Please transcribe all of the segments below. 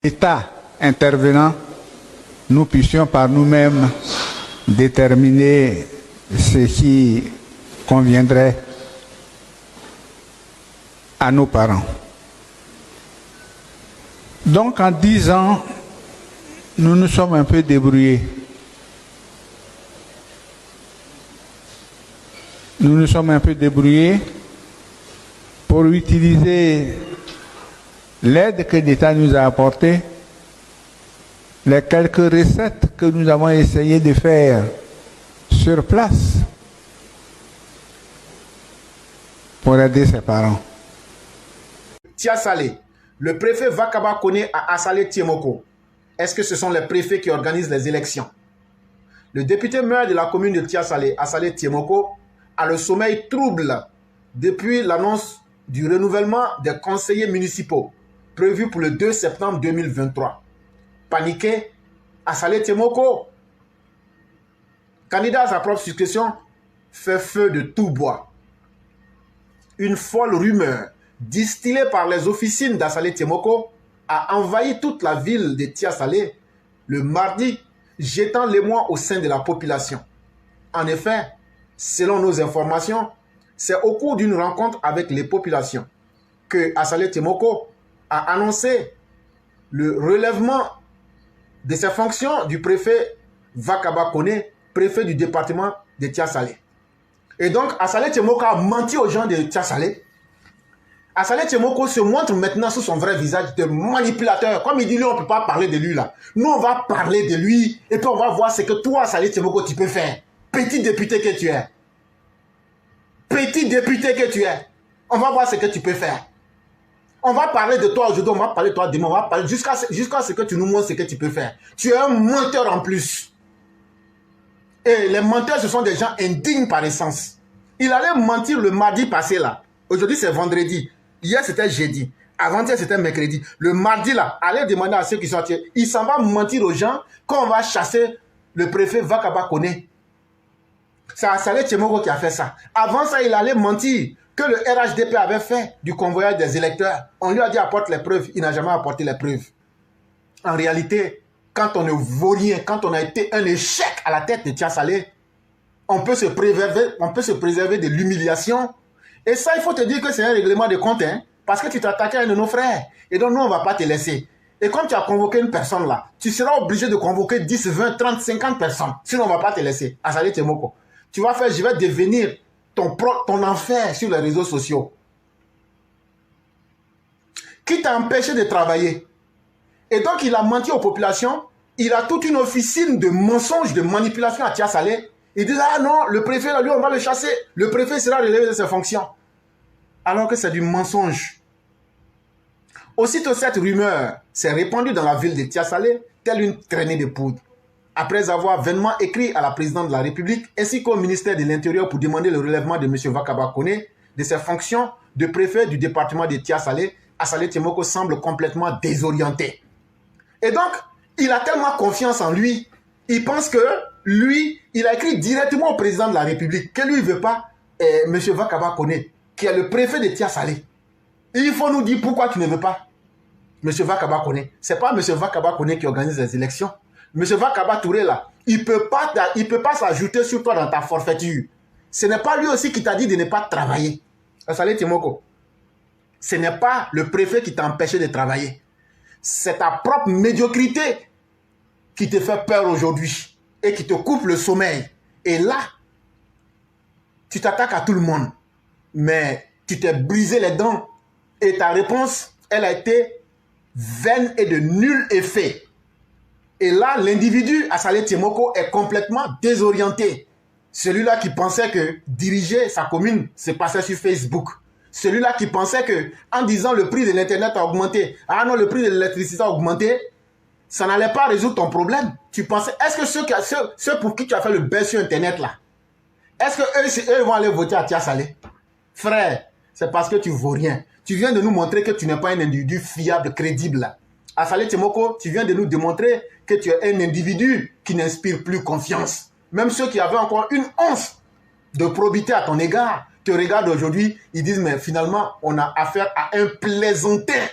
État intervenant, nous puissions par nous-mêmes déterminer ce qui conviendrait à nos parents. Donc en 10 ans, nous nous sommes un peu débrouillés. Nous nous sommes un peu débrouillés pour utiliser l'aide que l'État nous a apportée, les quelques recettes que nous avons essayé de faire sur place pour aider ses parents. Tia Salé, le préfet Vakaba Koné à Assalé Tiemoko. Est-ce que ce sont les préfets qui organisent les élections? Le député maire de la commune de Tia Salé, Assalé Tiemoko, a le sommeil trouble depuis l'annonce du renouvellement des conseillers municipaux prévu pour le 2 septembre 2023. Paniqué, Assalé Tiemoko, candidat à sa propre succession, fait feu de tout bois. Une folle rumeur distillée par les officines d'Assalé Tiemoko a envahi toute la ville de Tia Salé le mardi, jetant l'émoi au sein de la population. En effet, selon nos informations, c'est au cours d'une rencontre avec les populations que Assalé Tiemoko a annoncé le relèvement de ses fonctions du préfet Vakaba Koné, préfet du département de Tia Salé. Et donc, Assalé Tiemoko a menti aux gens de Tia Salé. Assalé Tiemoko se montre maintenant sous son vrai visage de manipulateur. Comme il dit, lui, on ne peut pas parler de lui là. Nous, on va parler de lui et puis on va voir ce que toi, Assalé Tiemoko, tu peux faire. Petit député que tu es. Petit député que tu es. On va voir ce que tu peux faire. On va parler de toi aujourd'hui, on va parler de toi demain, on va parler jusqu'à ce que tu nous montres ce que tu peux faire. Tu es un menteur en plus. Et les menteurs, ce sont des gens indignes par essence. Il allait mentir le mardi passé là. Aujourd'hui, c'est vendredi. Hier, c'était jeudi. Avant-hier, c'était mercredi. Le mardi là, allez demander à ceux qui sont entiers. Il s'en va mentir aux gens qu'on va chasser le préfet Vakaba Koné. C'est Assalé Tiemoko qui a fait ça. Avant ça, il allait mentir que le RHDP avait fait du convoyage des électeurs. On lui a dit apporte les preuves. Il n'a jamais apporté les preuves. En réalité, quand on ne vaut rien, quand on a été un échec à la tête de Tia Salé, on peut se préserver de l'humiliation. Et ça, il faut te dire que c'est un règlement de compte, hein, parce que tu t'attaquais à un de nos frères. Et donc, nous, on ne va pas te laisser. Et comme tu as convoqué une personne là, tu seras obligé de convoquer 10, 20, 30, 50 personnes. Sinon, on ne va pas te laisser. Assalé Tiemoko. Tu vas faire, je vais devenir ton enfer sur les réseaux sociaux. Qui t'a empêché de travailler? Et donc, il a menti aux populations. Il a toute une officine de mensonges, de manipulation à Tia Salé. Il dit, ah non, le préfet, là, lui, on va le chasser. Le préfet sera relevé de ses fonctions. Alors que c'est du mensonge. Aussitôt, cette rumeur s'est répandue dans la ville de Tia Salé, telle une traînée de poudre. Après avoir vainement écrit à la présidente de la République, ainsi qu'au ministère de l'Intérieur pour demander le relèvement de M. Vakaba Koné de ses fonctions de préfet du département de Tia Salé, Assalé Tiemoko semble complètement désorienté. Et donc, il a tellement confiance en lui, il pense que lui, il a écrit directement au président de la République que lui, il ne veut pas M. Vakaba Koné, qui est le préfet de Tia Salé. Et il faut nous dire pourquoi tu ne veux pas M. Vakaba Koné. Ce n'est pas M. Vakaba Koné qui organise les élections. M. Vakaba Touré, là, il ne peut pas s'ajouter sur toi dans ta forfaiture. Ce n'est pas lui aussi qui t'a dit de ne pas travailler. Assalé Tiemoko, ce n'est pas le préfet qui t'a empêché de travailler. C'est ta propre médiocrité qui te fait peur aujourd'hui et qui te coupe le sommeil. Et là, tu t'attaques à tout le monde. Mais tu t'es brisé les dents. Et ta réponse, elle a été vaine et de nul effet. Et là, l'individu, Assalé Tiemoko, est complètement désorienté. Celui-là qui pensait que diriger sa commune se passait sur Facebook. Celui-là qui pensait que, en disant le prix de l'Internet a augmenté, ah non, le prix de l'électricité a augmenté, ça n'allait pas résoudre ton problème. Tu pensais, est-ce que ceux pour qui tu as fait le baisse sur Internet là, est-ce que eux vont aller voter à Tia Salé? Frère, c'est parce que tu ne vaux rien. Tu viens de nous montrer que tu n'es pas un individu fiable, crédible. Assalé Tiemoko, tu viens de nous démontrer que tu es un individu qui n'inspire plus confiance. Même ceux qui avaient encore une once de probité à ton égard te regardent aujourd'hui, ils disent, mais finalement, on a affaire à un plaisantin.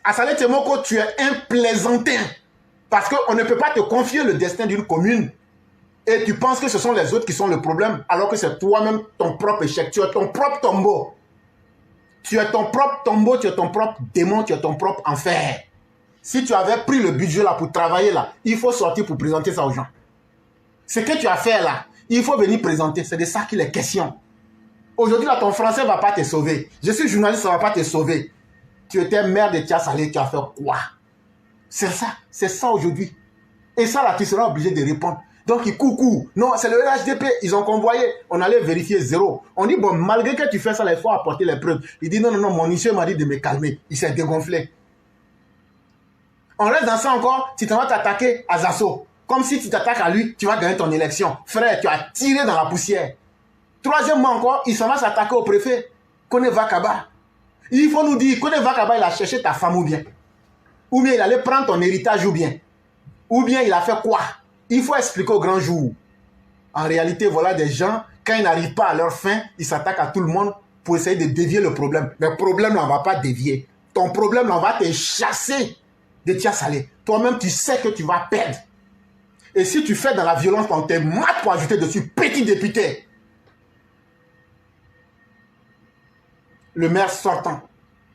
Assalé Temoko, tu es un plaisantin. Parce qu'on ne peut pas te confier le destin d'une commune. Et tu penses que ce sont les autres qui sont le problème, alors que c'est toi-même ton propre échec. Tu es ton propre tombeau. Tu es ton propre tombeau, tu es ton propre démon, tu es ton propre enfer. Si tu avais pris le budget là pour travailler là, il faut sortir pour présenter ça aux gens. Ce que tu as fait là, il faut venir présenter. C'est de ça qu'il est question. Aujourd'hui là, ton français ne va pas te sauver. Je suis journaliste, ça ne va pas te sauver. Tu étais maire de Tia Salé, tu as fait quoi? C'est ça aujourd'hui. Et ça là, tu seras obligé de répondre. Donc, il coucou. Non, c'est le RHDP. Ils ont convoyé. On allait vérifier 0. On dit, bon, malgré que tu fais ça, il faut apporter les preuves. Il dit, non, non, non, mon huissier m'a dit de me calmer. Il s'est dégonflé. On reste dans ça encore. Tu t'en vas t'attaquer à Zasso. Comme si tu t'attaques à lui, tu vas gagner ton élection. Frère, tu as tiré dans la poussière. Troisièmement encore, il s'en va s'attaquer au préfet. Kone Vakaba. Il faut nous dire, Kone Vakaba, il a cherché ta femme ou bien. Ou bien il allait prendre ton héritage ou bien. Ou bien il a fait quoi? Il faut expliquer au grand jour. En réalité, voilà des gens, quand ils n'arrivent pas à leur fin, ils s'attaquent à tout le monde pour essayer de dévier le problème. Mais le problème, on ne va pas dévier. Ton problème, on va te chasser de Tia Salé. Toi-même, tu sais que tu vas perdre. Et si tu fais dans la violence, on te mate pour ajouter dessus, petit député. Le maire sortant.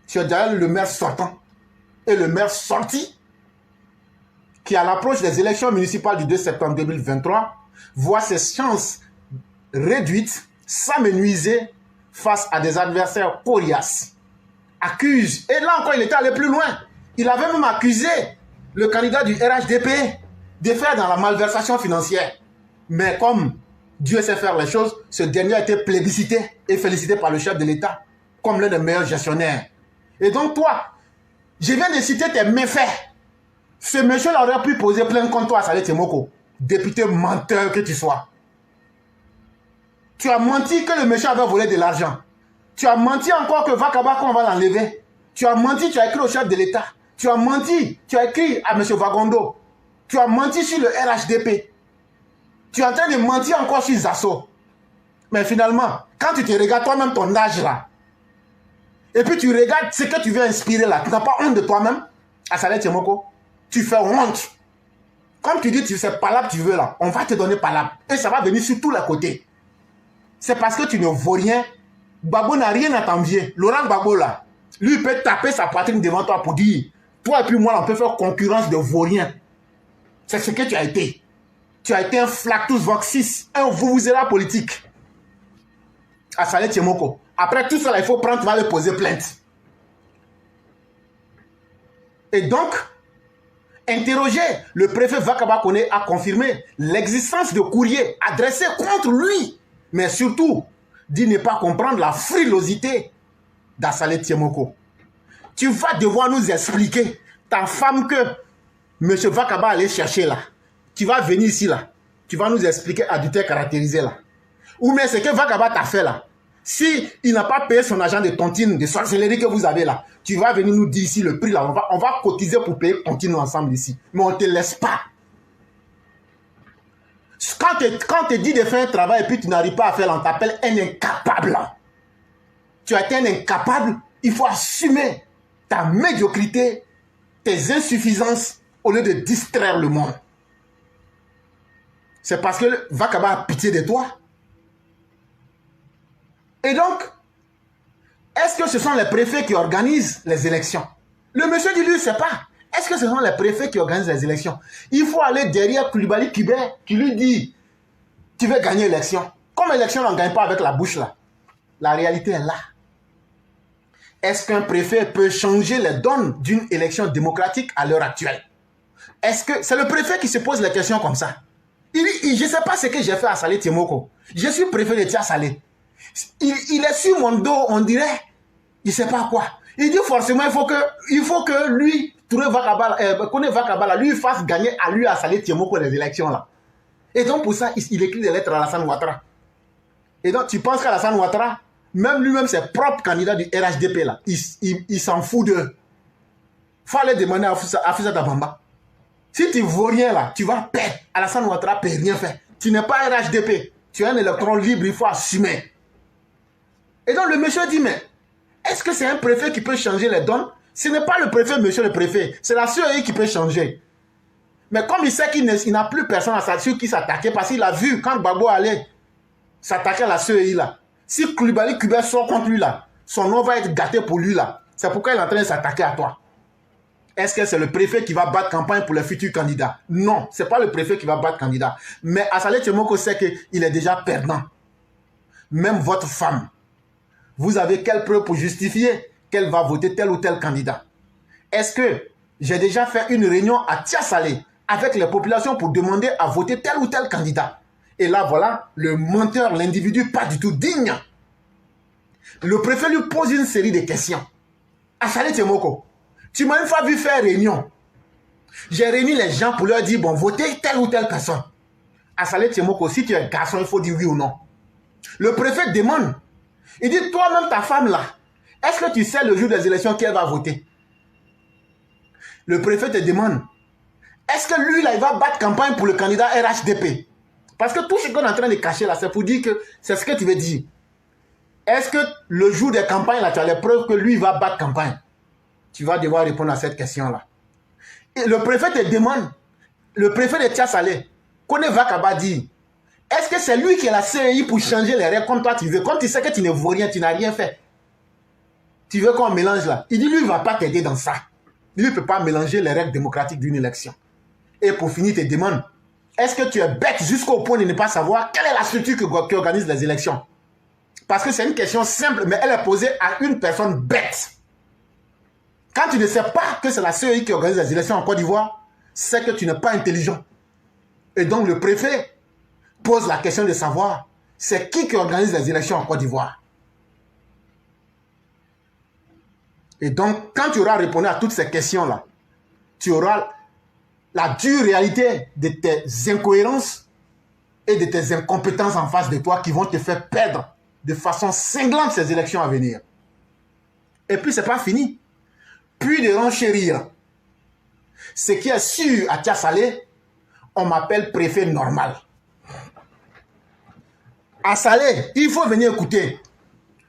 Tu as derrière le maire sortant et le maire sorti, qui à l'approche des élections municipales du 2 septembre 2023, voit ses chances réduites, s'amenuiser face à des adversaires coriaces. Accuse. Et là encore, il était allé plus loin. Il avait même accusé le candidat du RHDP de faire dans la malversation financière. Mais comme Dieu sait faire les choses, ce dernier a été plébiscité et félicité par le chef de l'État comme l'un des meilleurs gestionnaires. Et donc toi, je viens de citer tes méfaits. Ce monsieur-là aurait pu poser plainte contre toi, Assalé Temoko, député menteur que tu sois. Tu as menti que le monsieur avait volé de l'argent. Tu as menti encore que Vakaba, qu'on va l'enlever. Tu as menti, tu as écrit au chef de l'État. Tu as menti, tu as écrit à monsieur Vagondo. Tu as menti sur le RHDP. Tu es en train de mentir encore sur Zasso. Mais finalement, quand tu te regardes toi-même ton âge là, et puis tu regardes ce que tu veux inspirer là, tu n'as pas honte de toi-même, Assalé Temoko? Tu fais honte. Comme tu dis, tu sais palabre tu veux là, on va te donner palabre. Et ça va venir sur tous les côtés. C'est parce que tu ne vaux rien. Gbagbo n'a rien à t'envier. Laurent Gbagbo là, lui il peut taper sa poitrine devant toi pour dire, toi et puis moi on peut faire concurrence de vaurien. C'est ce que tu as été. Tu as été un flactus voxis, un vuvuzela politique. Assalé Temoko. Après tout ça, il faut prendre, tu vas le poser plainte. Et donc, interrogé, le préfet Vakaba Kone a confirmé l'existence de courriers adressés contre lui. Mais surtout, dit ne pas comprendre la frilosité d'Assalé Temoko. Tu vas devoir nous expliquer ta femme que M. Vakaba allait chercher là. Tu vas venir ici là. Tu vas nous expliquer adultère caractérisé là. Ou mais ce que Vakaba t'a fait là. Si il n'a pas payé son agent de tontine, de sorcellerie que vous avez là, tu vas venir nous dire ici le prix là. On va cotiser pour payer tontine ensemble ici. Mais on ne te laisse pas. Quand tu dis de faire un travail et puis tu n'arrives pas à faire, on t'appelle un incapable. Tu as été un incapable, il faut assumer ta médiocrité, tes insuffisances au lieu de distraire le monde. C'est parce que Vakaba a pitié de toi. Et donc, est-ce que ce sont les préfets qui organisent les élections? Le monsieur dit lui, c'est pas. Est-ce que ce sont les préfets qui organisent les élections? Il faut aller derrière Koulibaly Kibé qui lui dit, tu veux gagner l'élection. Comme l'élection, on ne gagne pas avec la bouche là. La réalité est là. Est-ce qu'un préfet peut changer les donnes d'une élection démocratique à l'heure actuelle? Est-ce que c'est le préfet qui se pose les questions comme ça? Je ne sais pas ce que j'ai fait à Assalé Temoko. Je suis préfet de Tia Salé. Il est sur mon dos, on dirait, il ne sait pas quoi. Il dit forcément, il faut que lui, Kone Vakaba, lui fasse gagner à lui, à Assalé Temoko, les élections là. Et donc pour ça, il écrit des lettres à Alassane Ouattara. Et donc tu penses qu'Alassane Ouattara, même lui-même, ses propres candidats du RHDP là, il s'en fout d'eux. Il faut aller demander à Foussata Bamba. Si tu ne vaux rien là, tu vas perdre. Alassane Ouattara ne peut rien faire. Tu n'es pas RHDP. Tu es un électron libre, il faut assumer. Et donc le monsieur dit, mais est-ce que c'est un préfet qui peut changer les donnes? Ce n'est pas le préfet, monsieur le préfet. C'est la CEI qui peut changer. Mais comme il sait qu'il n'a plus personne sur qui s'attaquer, parce qu'il a vu quand Gbagbo allait s'attaquer à la CEI là. Si Koulibaly Kubert sort contre lui là, son nom va être gâté pour lui là. C'est pourquoi il est en train de s'attaquer à toi. Est-ce que c'est le préfet qui va battre campagne pour les futurs candidats? Non, ce n'est pas le préfet qui va battre candidat. Mais Assalé Tchemoko sait qu'il est déjà perdant. Même votre femme, vous avez quelle preuve pour justifier qu'elle va voter tel ou tel candidat? Est-ce que j'ai déjà fait une réunion à Tiasalé avec les populations pour demander à voter tel ou tel candidat? Et là, voilà, le menteur, l'individu pas du tout digne. Le préfet lui pose une série de questions. Assalé Tchemoko, tu m'as une fois vu faire réunion. J'ai réuni les gens pour leur dire, bon, votez telle ou telle personne. Assalé Tchemoko, si tu es garçon, il faut dire oui ou non. Le préfet demande. Il dit, toi-même, ta femme là, est-ce que tu sais le jour des élections qu'elle va voter? Le préfet te demande, est-ce que lui là, il va battre campagne pour le candidat RHDP? Parce que tout ce qu'on est en train de cacher là, c'est pour dire que c'est ce que tu veux dire. Est-ce que le jour des campagnes là, tu as les preuves que lui va battre campagne? Tu vas devoir répondre à cette question-là. Et le préfet te demande, le préfet de Tiasalé, Kone Vakaba dit, est-ce que c'est lui qui est la CEI pour changer les règles comme toi tu veux? Comme tu sais que tu ne vaux rien, tu n'as rien fait. Tu veux qu'on mélange là? Il dit, lui, il ne va pas t'aider dans ça. Lui, il ne peut pas mélanger les règles démocratiques d'une élection. Et pour finir, il te demande, est-ce que tu es bête jusqu'au point de ne pas savoir quelle est la structure qui organise les élections? Parce que c'est une question simple, mais elle est posée à une personne bête. Quand tu ne sais pas que c'est la CEI qui organise les élections en Côte d'Ivoire, c'est que tu n'es pas intelligent. Et donc le préfet pose la question de savoir c'est qui organise les élections en Côte d'Ivoire. Et donc, quand tu auras répondu à toutes ces questions-là, tu auras la dure réalité de tes incohérences et de tes incompétences en face de toi qui vont te faire perdre de façon cinglante ces élections à venir. Et puis, ce n'est pas fini. Puis de renchérir. Ce qui est sûr à Tiasalé, on m'appelle préfet normal. À Salé, il faut venir écouter.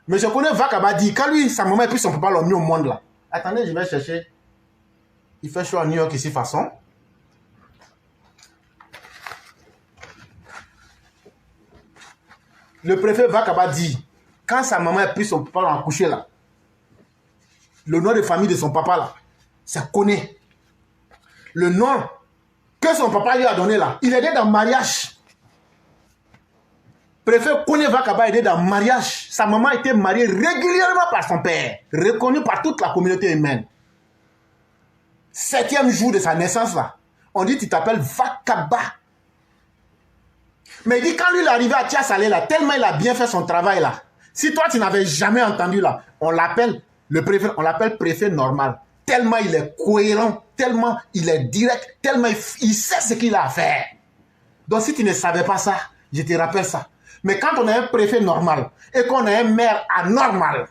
Mais je connais Vakaba dit, quand lui, sa maman et puis son papa l'ont mis au monde là. Attendez, je vais chercher. Il fait chaud à New York ici, façon. Le préfet Vakaba dit, quand sa maman et puis son papa l'ont accouché là, le nom de famille de son papa là, c'est Koné. Le nom que son papa lui a donné là, il est dans le mariage. Préfet Koné Vakaba est dans le mariage. Sa maman a été mariée régulièrement par son père, reconnue par toute la communauté humaine. 7e jour de sa naissance là, on dit tu t'appelles Vakaba. Mais il dit quand lui il est arrivé à Tiasalé là, tellement il a bien fait son travail là. Si toi tu n'avais jamais entendu là, on l'appelle le préfet, on l'appelle préfet normal. Tellement il est cohérent, tellement il est direct, tellement il sait ce qu'il a à faire. Donc si tu ne savais pas ça, je te rappelle ça. Mais quand on a un préfet normal et qu'on a un maire anormal,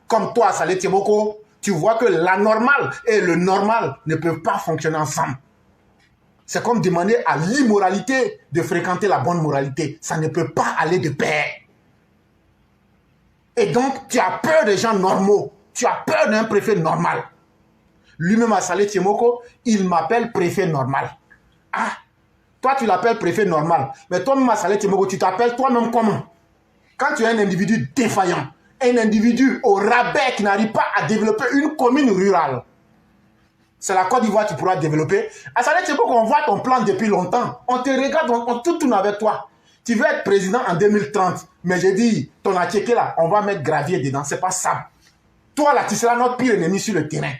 comme toi, Salé Tchemoko, tu vois que l'anormal et le normal ne peuvent pas fonctionner ensemble. C'est comme demander à l'immoralité de fréquenter la bonne moralité. Ça ne peut pas aller de pair. Et donc, tu as peur des gens normaux. Tu as peur d'un préfet normal. Lui-même à Salé Tchemoko, il m'appelle préfet normal. Ah, toi tu l'appelles préfet normal. Mais toi-même à Salé Tchemoko, tu t'appelles toi-même comment? Quand tu es un individu défaillant, un individu au rabais qui n'arrive pas à développer une commune rurale, c'est la Côte d'Ivoire qui pourra développer. À Salé Tchemoko, on voit ton plan depuis longtemps. On te regarde, on tout tourne avec toi. Tu veux être président en 2030. Mais j'ai dit, ton attiéké là, on va mettre gravier dedans. C'est pas ça. Toi là, tu seras notre pire ennemi sur le terrain.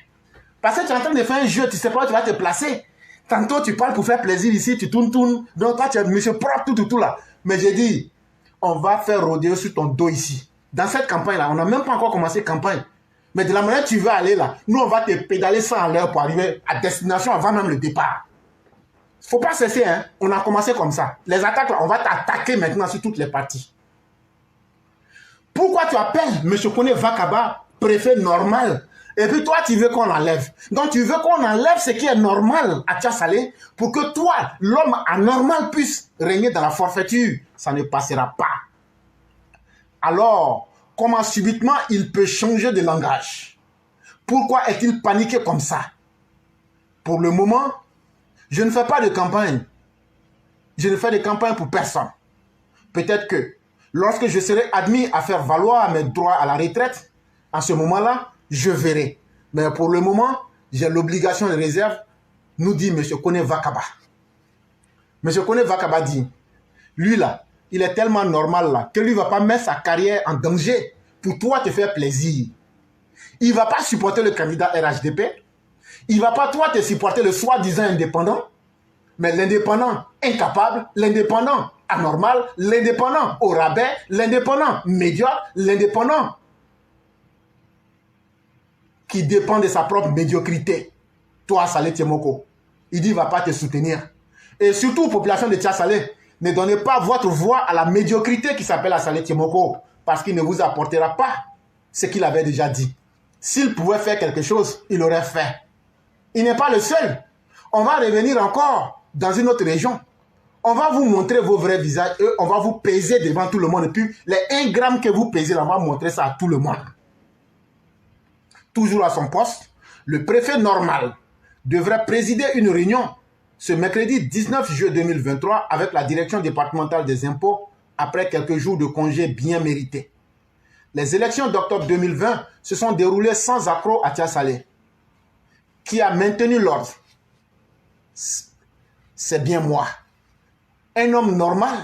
Parce que tu es en train de faire un jeu, tu ne sais pas où tu vas te placer. Tantôt, tu parles pour faire plaisir ici, tu tournes. Donc, toi, tu es monsieur propre, tout là. Mais j'ai dit, on va faire rodéo sur ton dos ici. Dans cette campagne-là, on n'a même pas encore commencé campagne. Mais de la manière que tu veux aller là, nous, on va te pédaler 100 à l'heure pour arriver à destination avant même le départ. Il ne faut pas cesser, hein. On a commencé comme ça. Les attaques, là, on va t'attaquer maintenant sur toutes les parties. Pourquoi tu appelles M. Koné Vakaba préfet normal? Et puis toi, tu veux qu'on enlève. Donc tu veux qu'on enlève ce qui est normal à Tiasalé pour que toi, l'homme anormal, puisse régner dans la forfaiture. Ça ne passera pas. Alors, comment subitement il peut changer de langage? Pourquoi est-il paniqué comme ça? Pour le moment, je ne fais pas de campagne. Je ne fais de campagne pour personne. Peut-être que lorsque je serai admis à faire valoir mes droits à la retraite, en ce moment-là, je verrai. Mais pour le moment, j'ai l'obligation de réserve, nous dit M. Kone Vakaba. M. Kone Vakaba dit, lui là, il est tellement normal là, que lui ne va pas mettre sa carrière en danger pour toi te faire plaisir. Il ne va pas supporter le candidat RHDP. Il ne va pas toi te supporter le soi-disant indépendant. Mais l'indépendant incapable, l'indépendant anormal, l'indépendant au rabais, l'indépendant médiocre, l'indépendant qui dépend de sa propre médiocrité. Toi, Saleh Tiemoko, il dit qu'il ne va pas te soutenir. Et surtout, population de Tchas-Saleh, ne donnez pas votre voix à la médiocrité qui s'appelle Saleh Tiemoko, parce qu'il ne vous apportera pas ce qu'il avait déjà dit. S'il pouvait faire quelque chose, il l'aurait fait. Il n'est pas le seul. On va revenir encore dans une autre région. On va vous montrer vos vrais visages et on va vous peser devant tout le monde. Et puis, les 1 gramme que vous pesez, on va montrer ça à tout le monde. Toujours à son poste, le préfet normal devrait présider une réunion ce mercredi 19 juillet 2023 avec la direction départementale des impôts après quelques jours de congé bien mérités. Les élections d'octobre 2020 se sont déroulées sans accroc à Tchas-Saleh. Qui a maintenu l'ordre? C'est bien moi. Un homme normal,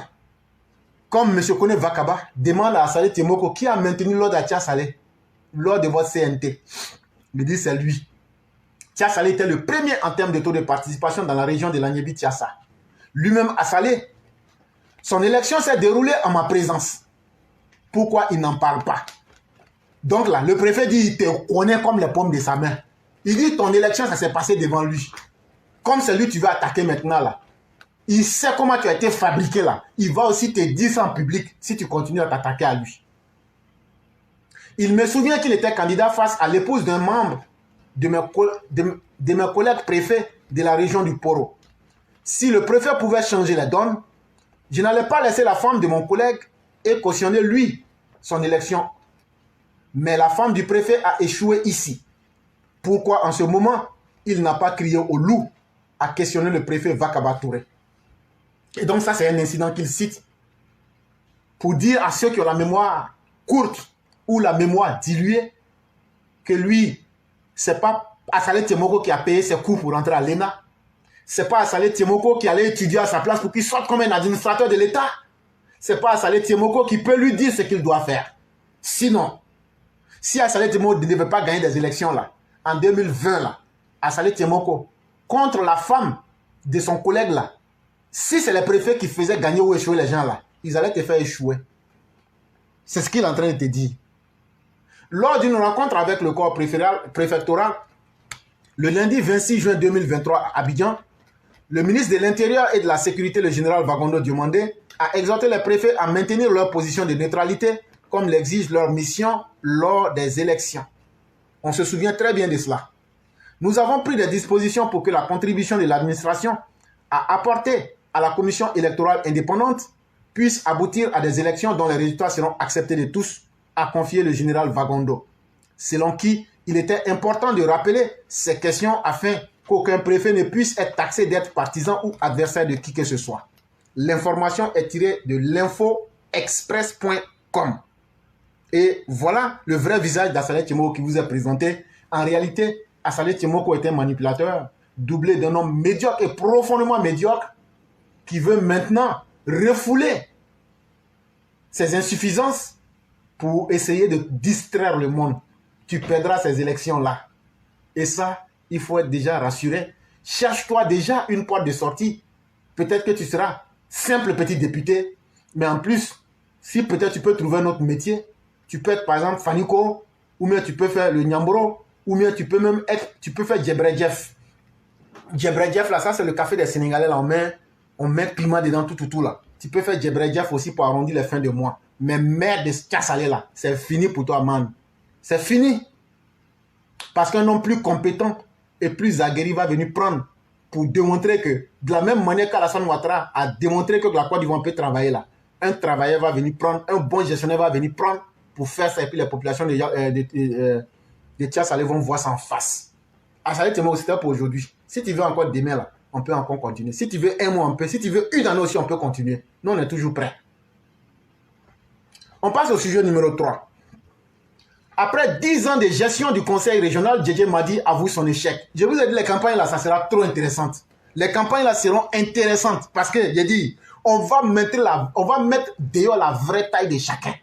comme M. Kone Vakaba, demande à Saleh Tiemoko qui a maintenu l'ordre à Tchas-Saleh lors de votre CNT. Il dit c'est lui. Tchas-Saleh était le premier en termes de taux de participation dans la région de l'Agnébi-Tiassa. Lui-même à Saleh, son élection s'est déroulée en ma présence. Pourquoi il n'en parle pas? Donc là, le préfet dit il te connaît comme les pommes de sa main. Il dit ton élection, ça s'est passé devant lui. Comme c'est lui que tu vas attaquer maintenant là. Il sait comment tu as été fabriqué là. Il va aussi te dire ça en public si tu continues à t'attaquer à lui. Il me souvient qu'il était candidat face à l'épouse d'un membre de mes collègues préfets de la région du Poro. Si le préfet pouvait changer la donne, je n'allais pas laisser la femme de mon collègue et cautionner lui son élection. Mais la femme du préfet a échoué ici. Pourquoi en ce moment, il n'a pas crié au loup à questionner le préfet Vakaba Touré? Et donc ça, c'est un incident qu'il cite pour dire à ceux qui ont la mémoire courte ou la mémoire diluée que lui, c'est pas Saleh Tiemoko qui a payé ses cours pour rentrer à l'ENA. C'est pas Saleh Tiemoko qui allait étudier à sa place pour qu'il sorte comme un administrateur de l'État. C'est pas Saleh Tiemoko qui peut lui dire ce qu'il doit faire. Sinon, si Saleh Tiemoko ne devait pas gagner des élections là, en 2020 là, Saleh Tiemoko, contre la femme de son collègue là, si c'est les préfets qui faisaient gagner ou échouer les gens là, ils allaient te faire échouer. C'est ce qu'il est en train de te dire. Lors d'une rencontre avec le corps préfectoral, le lundi 26 juin 2023 à Abidjan, le ministre de l'Intérieur et de la Sécurité, le général Vagondo Diomandé, a exhorté les préfets à maintenir leur position de neutralité comme l'exige leur mission lors des élections. On se souvient très bien de cela. Nous avons pris des dispositions pour que la contribution de l'administration à apporter à la commission électorale indépendante puisse aboutir à des élections dont les résultats seront acceptés de tous, a confié le général Vagondo. Selon qui, il était important de rappeler ces questions afin qu'aucun préfet ne puisse être taxé d'être partisan ou adversaire de qui que ce soit. L'information est tirée de l'infoexpress.com. Et voilà le vrai visage d'Saleh Tiemoko qui vous est présenté. En réalité, Saleh Tiemoko est un manipulateur, doublé d'un homme médiocre et profondément médiocre, qui veut maintenant refouler ses insuffisances pour essayer de distraire le monde. Tu perdras ces élections-là. Et ça, il faut être déjà rassuré. Cherche-toi déjà une porte de sortie. Peut-être que tu seras simple petit député, mais en plus, si peut-être tu peux trouver un autre métier, tu peux être par exemple Faniko, ou bien tu peux faire le Nyamboro, ou bien tu peux même être, tu peux faire Djebredjef. Djebredjef là, ça c'est le café des Sénégalais là, on met piment dedans tout là. Tu peux faire Djebredjef aussi pour arrondir les fins de mois. Mais merde de Tchas-Saleh là, c'est fini pour toi man. C'est fini. Parce qu'un homme plus compétent et plus aguerri va venir prendre pour démontrer que, de la même manière qu'Alassane Ouattara a démontré que la Côte d'Ivoire peut travailler là, un travailleur va venir prendre, un bon gestionnaire va venir prendre pour faire ça et puis les populations les Tia Salé vont voir ça en face. Assalé Temoko, c'était pour aujourd'hui. Si tu veux encore demain, là, on peut encore continuer. Si tu veux un mois, on peut. Si tu veux une année aussi, on peut continuer. Nous, on est toujours prêts. On passe au sujet numéro 3. Après 10 ans de gestion du conseil régional, Djedje Madi avoue son échec. Je vous ai dit, les campagnes là, ça sera trop intéressant. Les campagnes là seront intéressantes parce que, j'ai dit, on va mettre dehors la vraie taille de chacun.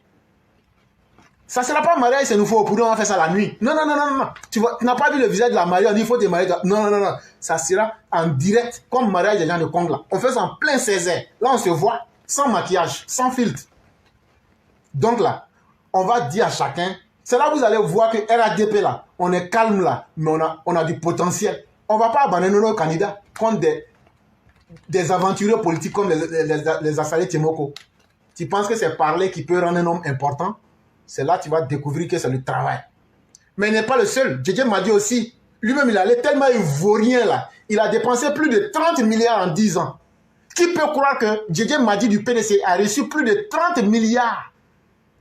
Ça ne sera pas mariage, c'est nous faut pour nous, on va faire ça la nuit. Non, non, non, non, non. Tu n'as pas vu le visage de la mariée, on dit il faut te marier. Non, non, non, non. Ça sera en direct, comme mariage des gens de Congo là. On fait ça en plein 16h. Là, on se voit sans maquillage, sans filtre. Donc là, on va dire à chacun, c'est là que vous allez voir que RADP là, on est calme là, mais on a du potentiel. On ne va pas abandonner nos candidats contre des aventuriers politiques comme les Assalé Temoko. Tu penses que c'est parler qui peut rendre un homme important? C'est là que tu vas découvrir que c'est le travail. Mais il n'est pas le seul. Djedje Madi aussi, lui-même, il allait tellement ivoirien là. Il a dépensé plus de 30 milliards en 10 ans. Qui peut croire que Djedje Madi du PDC a reçu plus de 30 milliards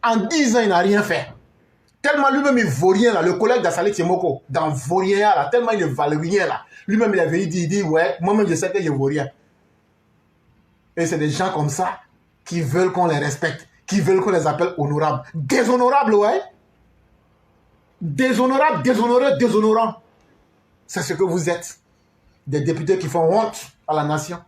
en 10 ans, il n'a rien fait. Tellement lui-même, il vaut rien là. Le collègue d'Assalé Temoko, dans Vaurien là, tellement il ne valait rien là. Lui-même, il avait dit, ouais, moi-même, je sais que je ne vaux rien. Et c'est des gens comme ça qui veulent qu'on les respecte, qui veulent qu'on les appelle honorables. Déshonorables, ouais. Déshonorables, déshonorés, déshonorants. C'est ce que vous êtes. Des députés qui font honte à la nation.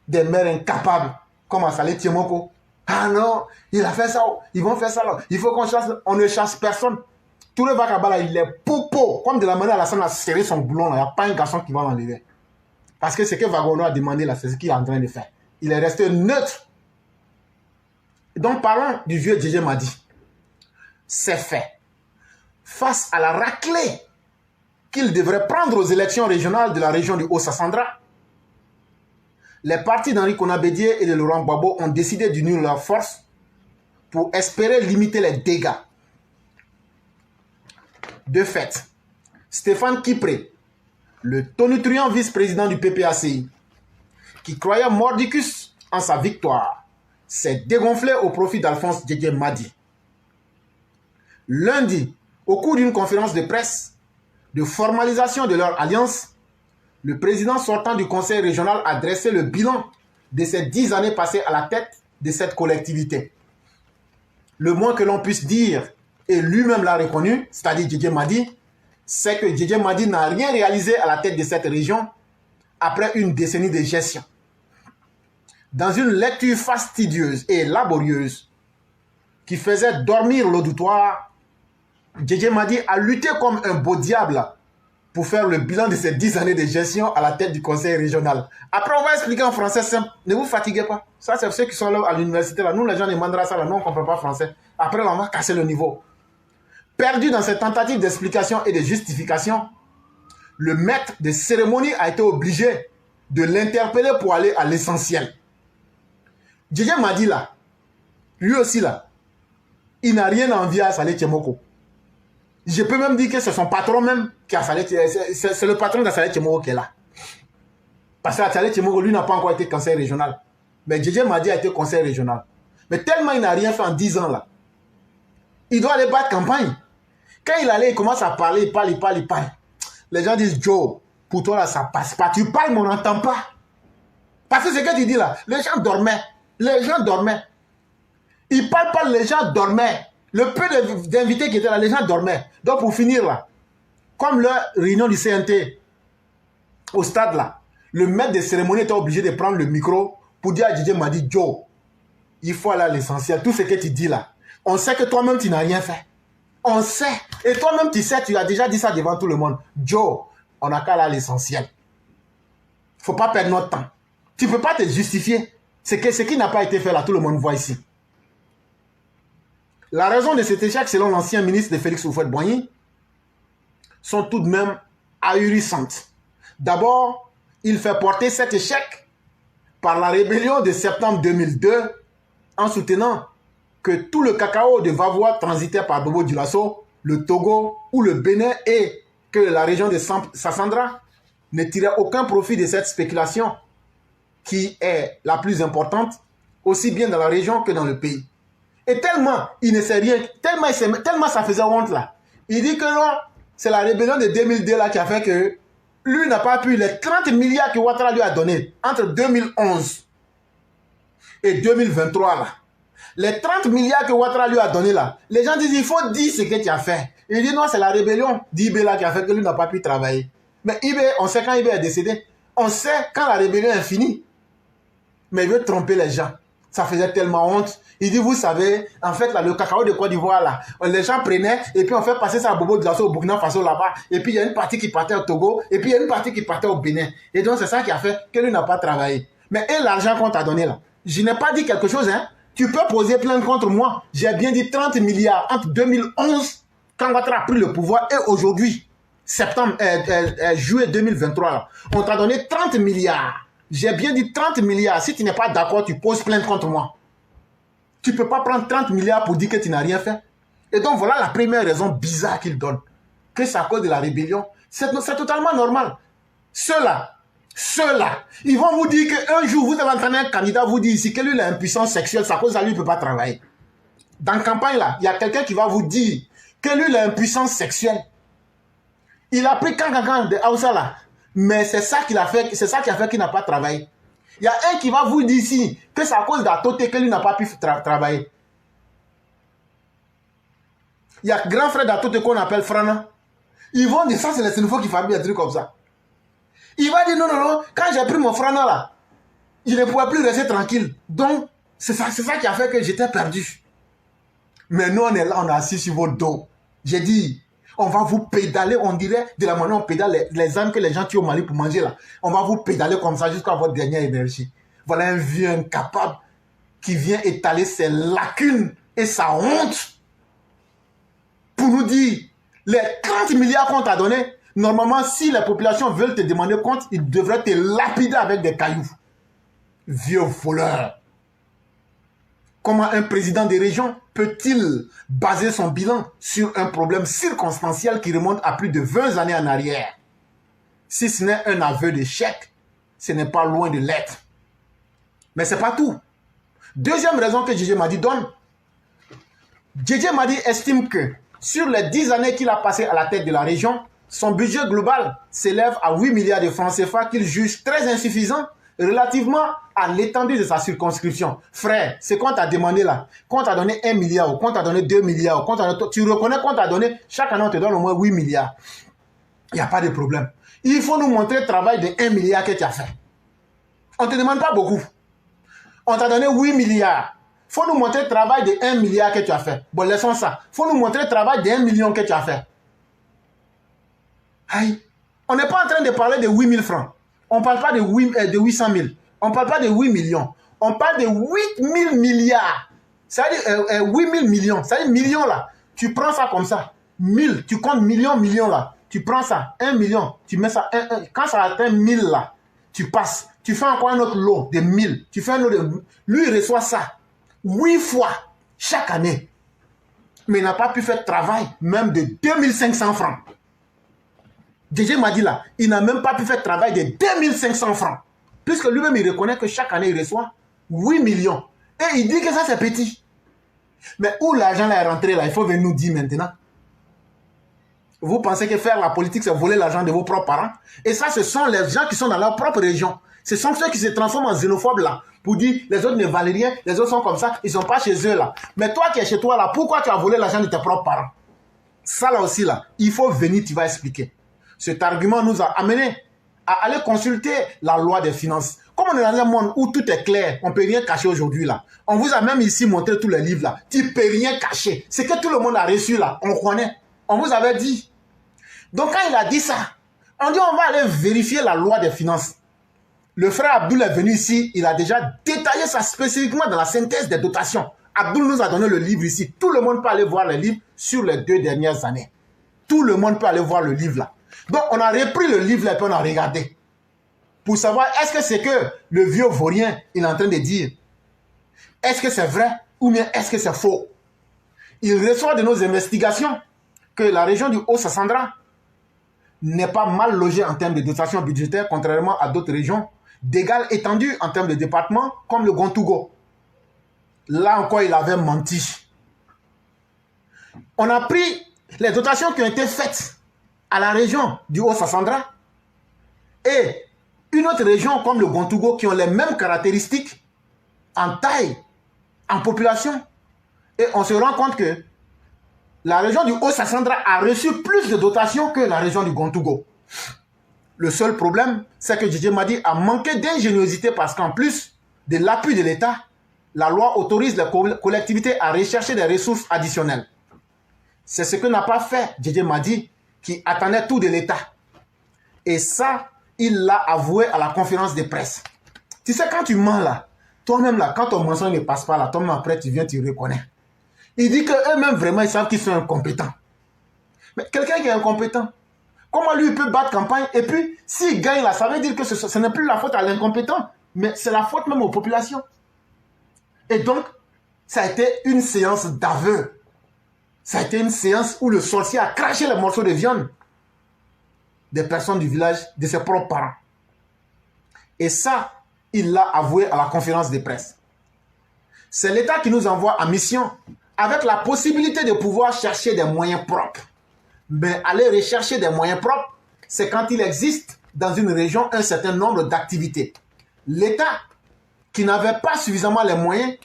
Des maires incapables, comme Assalé Temoko. Ah non, il a fait ça, ils vont faire ça là. Il faut qu'on chasse, on ne chasse personne. Tout le Vakabala, il est popo. Comme de la manière Alassane a serré son boulon là, il n'y a pas un garçon qui va l'enlever. Parce que ce que Vagono a demandé là, c'est ce qu'il est en train de faire. Il est resté neutre. Donc parlons du vieux Djedje Madi. C'est fait. Face à la raclée qu'il devrait prendre aux élections régionales de la région du Haut-Sassandra, les partis d'Henri Konabédié et de Laurent Gbagbo ont décidé d'unir leurs forces pour espérer limiter les dégâts. De fait, Stéphane Kipré, le tonitruant vice-président du PPACI, qui croyait mordicus en sa victoire, s'est dégonflé au profit d'Alphonse Djedje Madi. Lundi, au cours d'une conférence de presse de formalisation de leur alliance, le président sortant du conseil régional a dressé le bilan de ces 10 années passées à la tête de cette collectivité. Le moins que l'on puisse dire, et lui-même l'a reconnu, c'est-à-dire Djedje Madi, c'est que Djedje Madi n'a rien réalisé à la tête de cette région après une décennie de gestion. Dans une lecture fastidieuse et laborieuse qui faisait dormir l'auditoire, Djedje Madi a lutté comme un beau diable pour faire le bilan de ces 10 années de gestion à la tête du conseil régional. Après, on va expliquer en français simple. Ne vous fatiguez pas. Ça, c'est ceux qui sont là à l'université. Nous, les gens de Mandrasa, là, nous, on ne comprend pas français. Après, là, on va casser le niveau. Perdu dans cette tentative d'explication et de justification, le maître de cérémonie a été obligé de l'interpeller pour aller à l'essentiel. Djedje Madi, là, lui aussi, là, il n'a rien à envier à Assalé Temoko. Je peux même dire que c'est son patron même qui a Salé, c'est le patron d'Assalé Temoko qui est là. Parce que Assalé Temoko, lui, n'a pas encore été conseil régional. Mais Djedje Madi a été conseil régional. Mais tellement il n'a rien fait en 10 ans là. Il doit aller battre campagne. Quand il allait, il commence à parler, il parle. Les gens disent, Joe, pour toi là, ça passe pas. Tu parles, mais on n'entend pas. Parce que ce que tu dis là, les gens dormaient. Ils parlent pas, les gens dormaient. Le peu d'invités qui étaient là, les gens dormaient. Donc pour finir là, comme leur réunion du CNT au stade là, le maître de cérémonie était obligé de prendre le micro pour dire à Djedje Madi, Joe, il faut aller à l'essentiel. Tout ce que tu dis là, on sait que toi-même tu n'as rien fait. On sait. Et toi-même tu sais, tu as déjà dit ça devant tout le monde. Joe, on n'a qu'à aller à l'essentiel. Il ne faut pas perdre notre temps. Tu ne peux pas te justifier. Ce qui n'a pas été fait là, tout le monde voit ici. La raison de cet échec, selon l'ancien ministre de Félix Houphouët-Boigny, sont tout de même ahurissantes. D'abord, il fait porter cet échec par la rébellion de septembre 2002 en soutenant que tout le cacao de Vavois transitait par Bobo Dioulasso, le Togo ou le Bénin et que la région de Sassandra ne tirait aucun profit de cette spéculation qui est la plus importante, aussi bien dans la région que dans le pays. Et tellement il ne sait rien, tellement ça faisait honte là, Il dit que non, c'est la rébellion de 2002 là qui a fait que lui n'a pas pu les 30 milliards que Ouattara lui a donné entre 2011 et 2023 là. Les 30 milliards que Ouattara lui a donné là, les gens disent il faut dire ce que tu as fait. Il dit non, c'est la rébellion d'Ibé là qui a fait que lui n'a pas pu travailler. Mais Ibé, on sait quand Ibé est décédé. On sait quand la rébellion est finie. Mais il veut tromper les gens. Ça faisait tellement honte. Il dit, vous savez, en fait, là, le cacao de Côte d'Ivoire, là, les gens prenaient, et puis on fait passer ça à Bobo Dioulasso au Burkina Faso là-bas, et puis il y a une partie qui partait au Togo, et puis il y a une partie qui partait au Bénin. Et donc, c'est ça qui a fait que lui n'a pas travaillé. Mais et l'argent qu'on t'a donné là? Je n'ai pas dit quelque chose, hein. Tu peux poser plainte contre moi. J'ai bien dit 30 milliards entre 2011, quand Ouattara a pris le pouvoir, et aujourd'hui, juillet 2023, là, on t'a donné 30 milliards. J'ai bien dit 30 milliards. Si tu n'es pas d'accord, tu poses plainte contre moi. Tu ne peux pas prendre 30 milliards pour dire que tu n'as rien fait. Et donc, voilà la première raison bizarre qu'il donne. Que c'est à cause de la rébellion. C'est totalement normal. Ceux-là, ils vont vous dire qu'un jour, vous allez entendre un candidat vous dire ici que lui, il a une puissance sexuelle, c'est à cause de lui, il ne peut pas travailler. Dans la campagne, là, il y a quelqu'un qui va vous dire que lui, il a une puissance sexuelle. Il a pris quand de Aoussa, là. Mais c'est ça qu'il a fait, c'est ça qui a fait qu'il n'a pas travaillé. Il y a un qui va vous dire ici que c'est à cause d'Atoté que lui n'a pas pu travailler. Il y a grand frère d'Atoté qu'on appelle Frana. Ils vont dire ça, c'est les Sénéfaux qui fabriquent des trucs comme ça. Il va dire non, non, non, quand j'ai pris mon Frana là, je ne pouvais plus rester tranquille. Donc, c'est ça qui a fait que j'étais perdu. Mais nous, on est là, on est assis sur votre dos. J'ai dit, on va vous pédaler, on dirait, de la manière on pédale les âmes que les gens tuent au Mali pour manger là. On va vous pédaler comme ça jusqu'à votre dernière énergie. Voilà un vieux incapable qui vient étaler ses lacunes et sa honte pour nous dire, les 30 milliards qu'on t'a donné, normalement, si les populations veulent te demander compte, ils devraient te lapider avec des cailloux. Vieux voleur. Comment un président de région peut-il baser son bilan sur un problème circonstanciel qui remonte à plus de 20 années en arrière? Si ce n'est un aveu d'échec, ce n'est pas loin de l'être. Mais ce n'est pas tout. Deuxième raison que Djidji Madi donne, Djidji Madi estime que sur les 10 années qu'il a passées à la tête de la région, son budget global s'élève à 8 milliards de francs CFA qu'il juge très insuffisant relativement à l'étendue de sa circonscription. Frère, c'est qu'on t'a demandé là, qu'on t'a donné 1 milliard ou qu'on t'a donné 2 milliards, tu reconnais qu'on t'a donné, chaque année on te donne au moins 8 milliards. Il n'y a pas de problème. Il faut nous montrer le travail de 1 milliard que tu as fait. On ne te demande pas beaucoup. On t'a donné 8 milliards. Il faut nous montrer le travail de 1 milliard que tu as fait. Bon, laissons ça. Il faut nous montrer le travail de 1 million que tu as fait. Aïe. On n'est pas en train de parler de 8 000 francs. On ne parle pas de 800 000. On ne parle pas de 8 millions. On parle de 8 000 milliards. C'est-à-dire 8 000 millions. C'est-à-dire millions là. Tu prends ça comme ça. 1000. Tu comptes millions là. Tu prends ça. 1 million. Tu mets ça. Quand ça atteint 1000 là, tu passes. Tu fais encore un autre lot de 1000. Tu fais un autre de... Lui, il reçoit ça 8 fois chaque année. Mais il n'a pas pu faire travail même de 2500 francs. Djidji Madi là, il n'a même pas pu faire travail de 2500 francs. Puisque lui-même, il reconnaît que chaque année, il reçoit 8 millions. Et il dit que ça, c'est petit. Mais où l'argent est rentré là, il faut venir nous dire maintenant. Vous pensez que faire la politique, c'est voler l'argent de vos propres parents? Et ça, ce sont les gens qui sont dans leur propre région. Ce sont ceux qui se transforment en xénophobes là. Pour dire, les autres ne valent rien, les autres sont comme ça, ils ne sont pas chez eux là. Mais toi qui es chez toi là, pourquoi tu as volé l'argent de tes propres parents? Ça là aussi là, il faut venir, tu vas expliquer. Cet argument nous a amené à aller consulter la loi des finances. Comme on est dans un monde où tout est clair, on ne peut rien cacher aujourd'hui là. On vous a même ici montré tous les livres là. Tu ne peux rien cacher. Ce que tout le monde a reçu là, on connaît. On vous avait dit. Donc quand il a dit ça, on dit on va aller vérifier la loi des finances. Le frère Abdoul est venu ici, il a déjà détaillé ça spécifiquement dans la synthèse des dotations. Abdoul nous a donné le livre ici. Tout le monde peut aller voir le livre sur les 2 dernières années. Tout le monde peut aller voir le livre là. Donc, on a repris le livre là et puis on a regardé. Pour savoir, est-ce que c'est que le vieux vaurien, il est en train de dire? Est-ce que c'est vrai ou bien est-ce que c'est faux? Il reçoit de nos investigations que la région du Haut-Sassandra n'est pas mal logée en termes de dotation budgétaire, contrairement à d'autres régions d'égale étendue en termes de département, comme le Gontougo. Là encore, il avait menti. On a pris Les dotations qui ont été faites à la région du Haut-Sassandra et une autre région comme le Gontougo qui ont les mêmes caractéristiques en taille, en population. Et on se rend compte que la région du Haut-Sassandra a reçu plus de dotations que la région du Gontougo. Le seul problème, c'est que Didier Madi a manqué d'ingéniosité parce qu'en plus de l'appui de l'État, la loi autorise les collectivités à rechercher des ressources additionnelles. C'est ce que n'a pas fait Didier Madi qui attendait tout de l'État. Et ça, il l'a avoué à la conférence de presse. Tu sais, quand tu mens là, toi-même là, quand ton mensonge ne passe pas là, toi-même après tu viens, tu reconnais. Il dit qu'eux-mêmes vraiment, ils savent qu'ils sont incompétents. Mais quelqu'un qui est incompétent, comment lui il peut battre campagne et puis s'il gagne là, ça veut dire que ce n'est plus la faute à l'incompétent, mais c'est la faute même aux populations. Et donc, ça a été une séance d'aveu. Ça a été une séance où le sorcier a craché les morceaux de viande des personnes du village, de ses propres parents. Et ça, il l'a avoué à la conférence de presse. C'est l'État qui nous envoie en mission avec la possibilité de pouvoir chercher des moyens propres. Mais aller rechercher des moyens propres, c'est quand il existe dans une région un certain nombre d'activités. L'État, qui n'avait pas suffisamment les moyens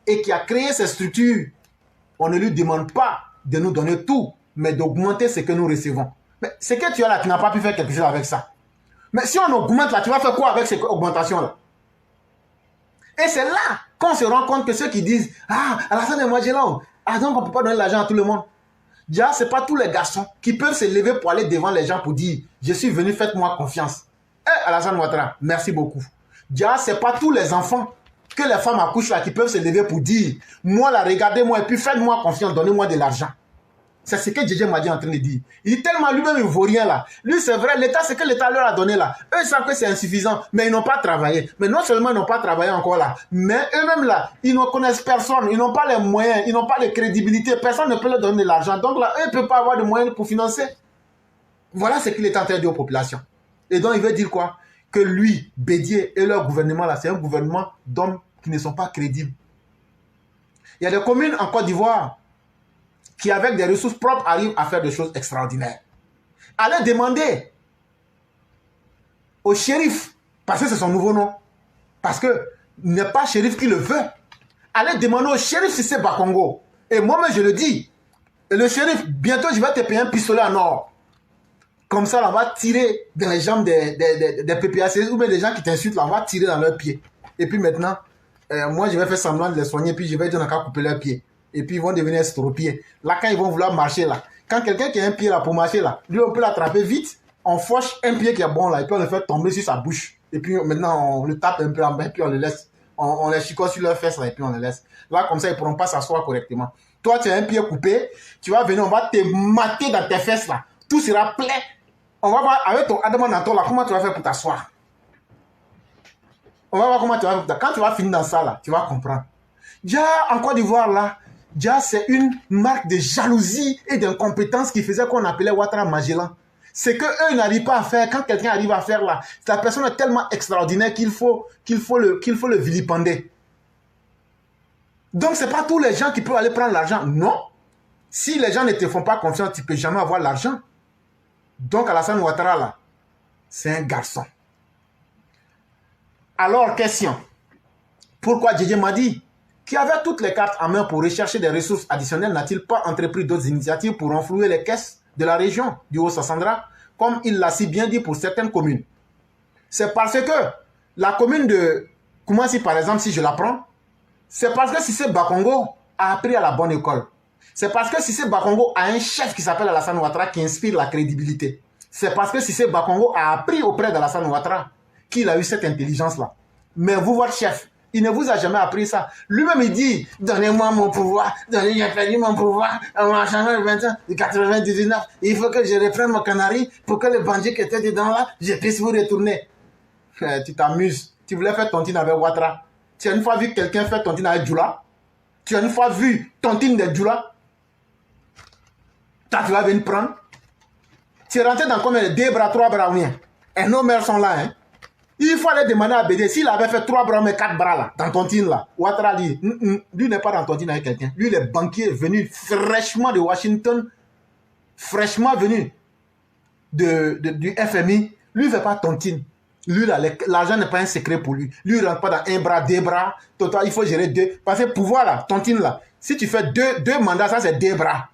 et qui a créé ces structures, on ne lui demande pas de nous donner tout, mais d'augmenter ce que nous recevons. Mais ce que tu as là, tu n'as pas pu faire quelque chose avec ça. Mais si on augmente là, tu vas faire quoi avec ces augmentations-là? Et c'est là qu'on se rend compte que ceux qui disent « Ah, Alassane et Magellan, donc on ne peut pas donner l'argent à tout le monde. » Déjà, ce n'est pas tous les garçons qui peuvent se lever pour aller devant les gens pour dire « Je suis venu, faites-moi confiance. » Alassane Ouattara, merci beaucoup. Déjà, ce n'est pas tous les enfants que les femmes accouchent là qui peuvent se lever pour dire « Moi là, regardez-moi et puis faites-moi confiance, donnez-moi de l'argent. » C'est ce que Didier Madi est en train de dire. Il dit tellement lui-même, il ne vaut rien là. Lui, c'est vrai, l'État, c'est que l'État leur a donné là. Eux, ils savent que c'est insuffisant, mais ils n'ont pas travaillé. Mais non seulement ils n'ont pas travaillé encore là, mais eux-mêmes là, ils ne connaissent personne, ils n'ont pas les moyens, ils n'ont pas de crédibilité, personne ne peut leur donner de l'argent. Donc là, eux ne peuvent pas avoir de moyens pour financer. Voilà ce qu'il est en train de dire aux populations. Et donc, il veut dire quoi? Que lui, Bédié et leur gouvernement là, c'est un gouvernement d'hommes qui ne sont pas crédibles. Il y a des communes en Côte d'Ivoire qui, avec des ressources propres, arrivent à faire des choses extraordinaires. Allez demander au shérif, parce que c'est son nouveau nom, parce que n'est pas shérif qui le veut, allez demander au shérif Cissé Bakongo. Et moi-même, je le dis, et le shérif, bientôt, je vais te payer un pistolet en or. Comme ça, là, on va tirer dans les jambes des PPAC, ou bien des gens qui t'insultent, là, on va tirer dans leurs pieds. Et puis maintenant, moi, je vais faire semblant de les soigner, puis je vais dire qu'on a couper leurs pieds. Et puis ils vont devenir estropiés. Là, quand ils vont vouloir marcher là, quand quelqu'un qui a un pied là pour marcher là, lui on peut l'attraper vite, on fauche un pied qui est bon là, et puis on le fait tomber sur sa bouche. Et puis maintenant on le tape un peu en bas, et puis on le laisse, on les chicote sur leurs fesses là, et puis on le laisse. Là comme ça ils ne pourront pas s'asseoir correctement. Toi tu as un pied coupé, tu vas venir, on va te mater dans tes fesses là, tout sera plein. On va voir avec ton Adama Nanto là, comment tu vas faire pour t'asseoir. On va voir comment tu vas faire. Quand tu vas finir dans ça là, tu vas comprendre. Déjà en Côte d'Ivoire là, déjà, c'est une marque de jalousie et d'incompétence qui faisait qu'on appelait Ouattara Magellan. C'est qu'eux n'arrivent pas à faire. Quand quelqu'un arrive à faire là, la personne est tellement extraordinaire qu'il faut le vilipender. Donc, ce n'est pas tous les gens qui peuvent aller prendre l'argent. Non. Si les gens ne te font pas confiance, tu ne peux jamais avoir l'argent. Donc, Alassane Ouattara là, c'est un garçon. Alors, question. Pourquoi Didier Madi, qui avait toutes les cartes en main pour rechercher des ressources additionnelles, n'a-t-il pas entrepris d'autres initiatives pour renflouer les caisses de la région du Haut-Sassandra, comme il l'a si bien dit pour certaines communes? C'est parce que la commune de Koumassi, par exemple, si je la prends, c'est parce que Cissé Bakongo a appris à la bonne école. C'est parce que Cissé Bakongo a un chef qui s'appelle Alassane Ouattara qui inspire la crédibilité. C'est parce que Cissé Bakongo a appris auprès d'Alassane Ouattara qu'il a eu cette intelligence-là. Mais vous, votre chef, il ne vous a jamais appris ça. Lui-même, il dit, donnez-moi mon pouvoir, j'ai perdu mon pouvoir en changeant le 20 ans de 99. Il faut que je reprenne mon canari pour que le bandit qui était dedans là, je puisse vous retourner. Tu t'amuses. Tu voulais faire tontine avec Ouattara. Tu as une fois vu quelqu'un faire tontine avec Djoula? Tu as une fois vu tontine de Djoula? Tu vas venir prendre? Tu es rentré dans combien? 2 bras, 3 bras ou rien? Et nos mères sont là, hein? Il faut aller demander à Bédé s'il avait fait 3 bras mais 4 bras là, dans tontine là. Ouattara dit, lui n'est pas dans tontine avec quelqu'un. Lui, il est banquier venu fraîchement de Washington fraîchement venu du FMI, lui, il ne fait pas tontine. Lui, l'argent n'est pas un secret pour lui. Lui, il ne rentre pas dans un bras, deux bras. Toi, il faut gérer deux. Parce que pouvoir, là, tontine, là, si tu fais deux mandats, ça, c'est deux bras.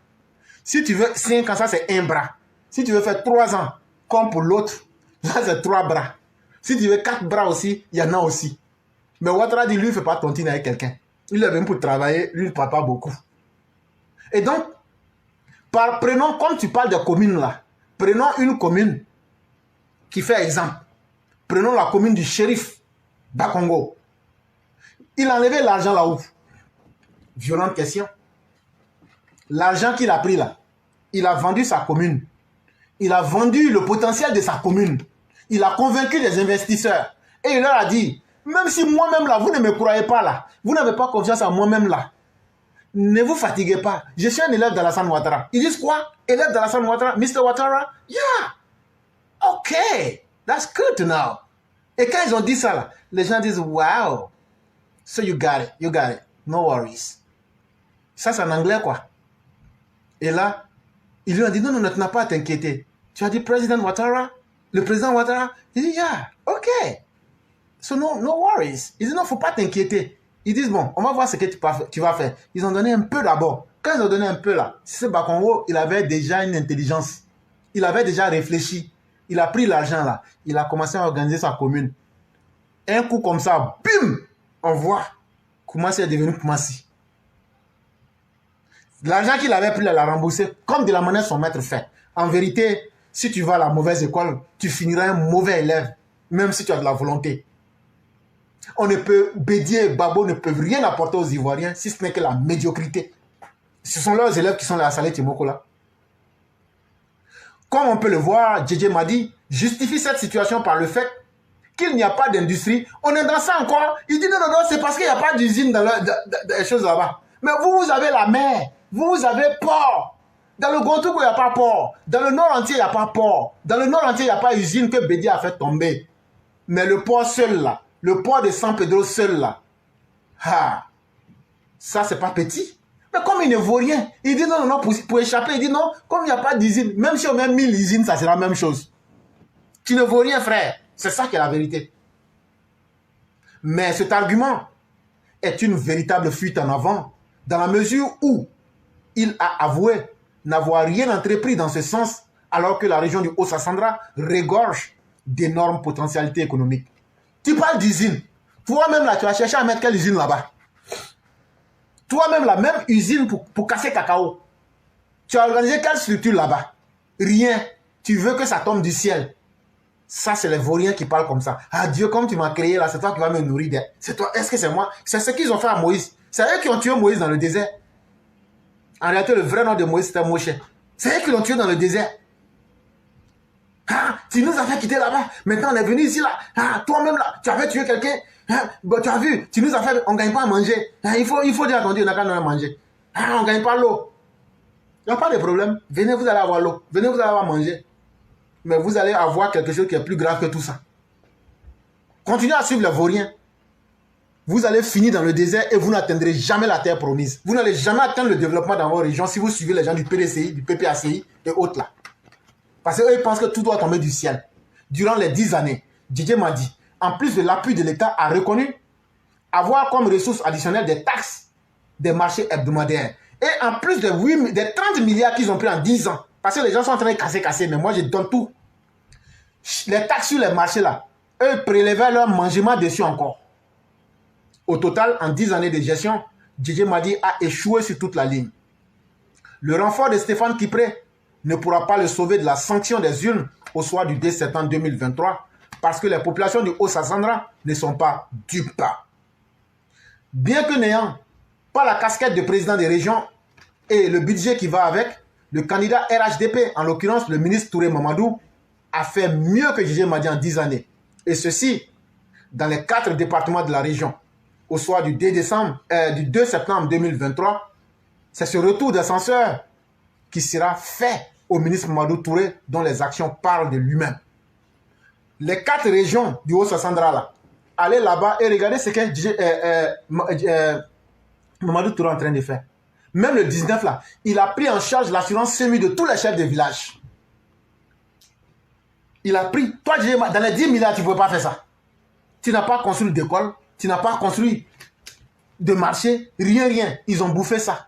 Si tu veux 5 ans, ça, c'est un bras. Si tu veux faire 3 ans, comme pour l'autre, ça, c'est 3 bras. Si tu veux 4 bras aussi, il y en a aussi. Mais Ouattara dit, lui, il ne fait pas tontine avec quelqu'un. Il est venu pour travailler, lui, il ne parle pas beaucoup. Et donc, prenons, comme tu parles de communes, là, prenons une commune qui fait exemple. Prenons la commune du shérif Bakongo. Il a enlevé l'argent là-haut. Violente question. L'argent qu'il a pris là, il a vendu sa commune. Il a vendu le potentiel de sa commune. Il a convaincu les investisseurs. Et il leur a dit, même si moi-même là, vous ne me croyez pas là, vous n'avez pas confiance en moi-même là, ne vous fatiguez pas. Je suis un élève d'Alassane Ouattara. Ils disent quoi? Élève d'Alassane Ouattara? Mr. Ouattara? Yeah. Ok. That's good to know. Et quand ils ont dit ça là, les gens disent, wow. So you got it. You got it. No worries. Ça, c'est en anglais quoi. Et là, ils lui ont dit, non, non, tu n'as pas à t'inquiéter. Tu as dit, Président Ouattara? Le président Ouattara? Il dit, yeah, ok. So no worries. Il dit, non, il ne faut pas t'inquiéter. Ils disent, bon, on va voir ce que tu vas faire. Ils ont donné un peu d'abord. Quand ils ont donné un peu là, ce Bakongo, il avait déjà une intelligence. Il avait déjà réfléchi. Il a pris l'argent là. Il a commencé à organiser sa commune. Un coup comme ça, bim, on voit comment c'est devenu Koumassi. L'argent qu'il avait pris, il l'a remboursé comme de la manière son maître fait. En vérité, si tu vas à la mauvaise école, tu finiras un mauvais élève, même si tu as de la volonté. On ne peut, Bédier et Babo ne peuvent rien apporter aux Ivoiriens si ce n'est que la médiocrité. Ce sont leurs élèves qui sont là à Salé Timoko là. Comme on peut le voir, Djedje Madi justifie cette situation par le fait qu'il n'y a pas d'industrie. On est dans ça encore. Il dit non, non, non, c'est parce qu'il n'y a pas d'usine dans les choses là-bas. Mais vous avez la mer. Vous avez port. Dans le Gontougou, il n'y a pas port. Dans le nord entier, il n'y a pas port. Dans le nord entier, il n'y a pas usine que Bédier a fait tomber. Mais le port seul là, le port de San Pedro seul là, ça c'est pas petit. Mais comme il ne vaut rien, il dit non, non, non, pour échapper, il dit non, comme il n'y a pas d'usine, même si on met 1000 usines, ça sera la même chose. Tu ne vaux rien, frère. C'est ça qui est la vérité. Mais cet argument est une véritable fuite en avant, dans la mesure où il a avoué n'avoir rien entrepris dans ce sens, alors que la région du Haut-Sassandra regorge d'énormes potentialités économiques. Tu parles d'usine. Toi-même, là, tu vas chercher à mettre quelle usine là-bas? Toi-même, la même usine pour casser cacao. Tu as organisé quelle structure là-bas? Rien. Tu veux que ça tombe du ciel. Ça, c'est les vauriens qui parlent comme ça. Ah Dieu, comme tu m'as créé là, c'est toi qui vas me nourrir. C'est toi. Est-ce que c'est moi? C'est ce qu'ils ont fait à Moïse. C'est eux qui ont tué Moïse dans le désert. En réalité, le vrai nom de Moïse, c'était Moshe. C'est eux qui l'ont tué dans le désert. Ah, tu nous as fait quitter là-bas. Maintenant, on est venu ici là. Ah, toi-même là, tu avais tué quelqu'un. Ah, bon, tu as vu, tu nous as fait, on ne gagne pas à manger. Ah, il faut dire à ton Dieu, on n'a qu'à nous manger. Ah, on ne gagne pas l'eau. Il n'y a pas de problème. Venez, vous allez avoir l'eau. Venez, vous allez avoir manger. Mais vous allez avoir quelque chose qui est plus grave que tout ça. Continuez à suivre les vauriens. Vous allez finir dans le désert et vous n'atteindrez jamais la terre promise. Vous n'allez jamais atteindre le développement dans vos régions si vous suivez les gens du PDCI, du PPACI et autres là. Parce qu'eux, ils pensent que tout doit tomber du ciel. Durant les 10 années, Djedje Madi, en plus de l'appui de l'État, a reconnu avoir comme ressources additionnelles des taxes des marchés hebdomadaires. Et en plus des 30 milliards qu'ils ont pris en 10 ans, parce que les gens sont en train de casser, mais moi je donne tout. Les taxes sur les marchés là, eux prélevaient leur mangement dessus encore. Au total, en 10 années de gestion, Djedje Madi a échoué sur toute la ligne. Le renfort de Stéphane Kipré ne pourra pas le sauver de la sanction des urnes au soir du 2 septembre 2023 parce que les populations du Haut-Sassandra ne sont pas dupes. Bien que n'ayant pas la casquette de président des régions et le budget qui va avec, le candidat RHDP, en l'occurrence le ministre Touré Mamadou, a fait mieux que Djedje Madi en 10 années. Et ceci dans les 4 départements de la région. Au soir du 2 septembre 2023, c'est ce retour d'ascenseur qui sera fait au ministre Mamadou Touré dont les actions parlent de lui-même. Les 4 régions du Haut-Sassandra là, allez là-bas et regardez ce que Mamadou Touré est en train de faire. Même le 19 là, il a pris en charge l'assurance semi de tous les chefs de village. Il a pris, toi dans les 10 milliards, tu ne pouvais pas faire ça. Tu n'as pas construit d'école, tu n'as pas construit de marché, rien. Ils ont bouffé ça.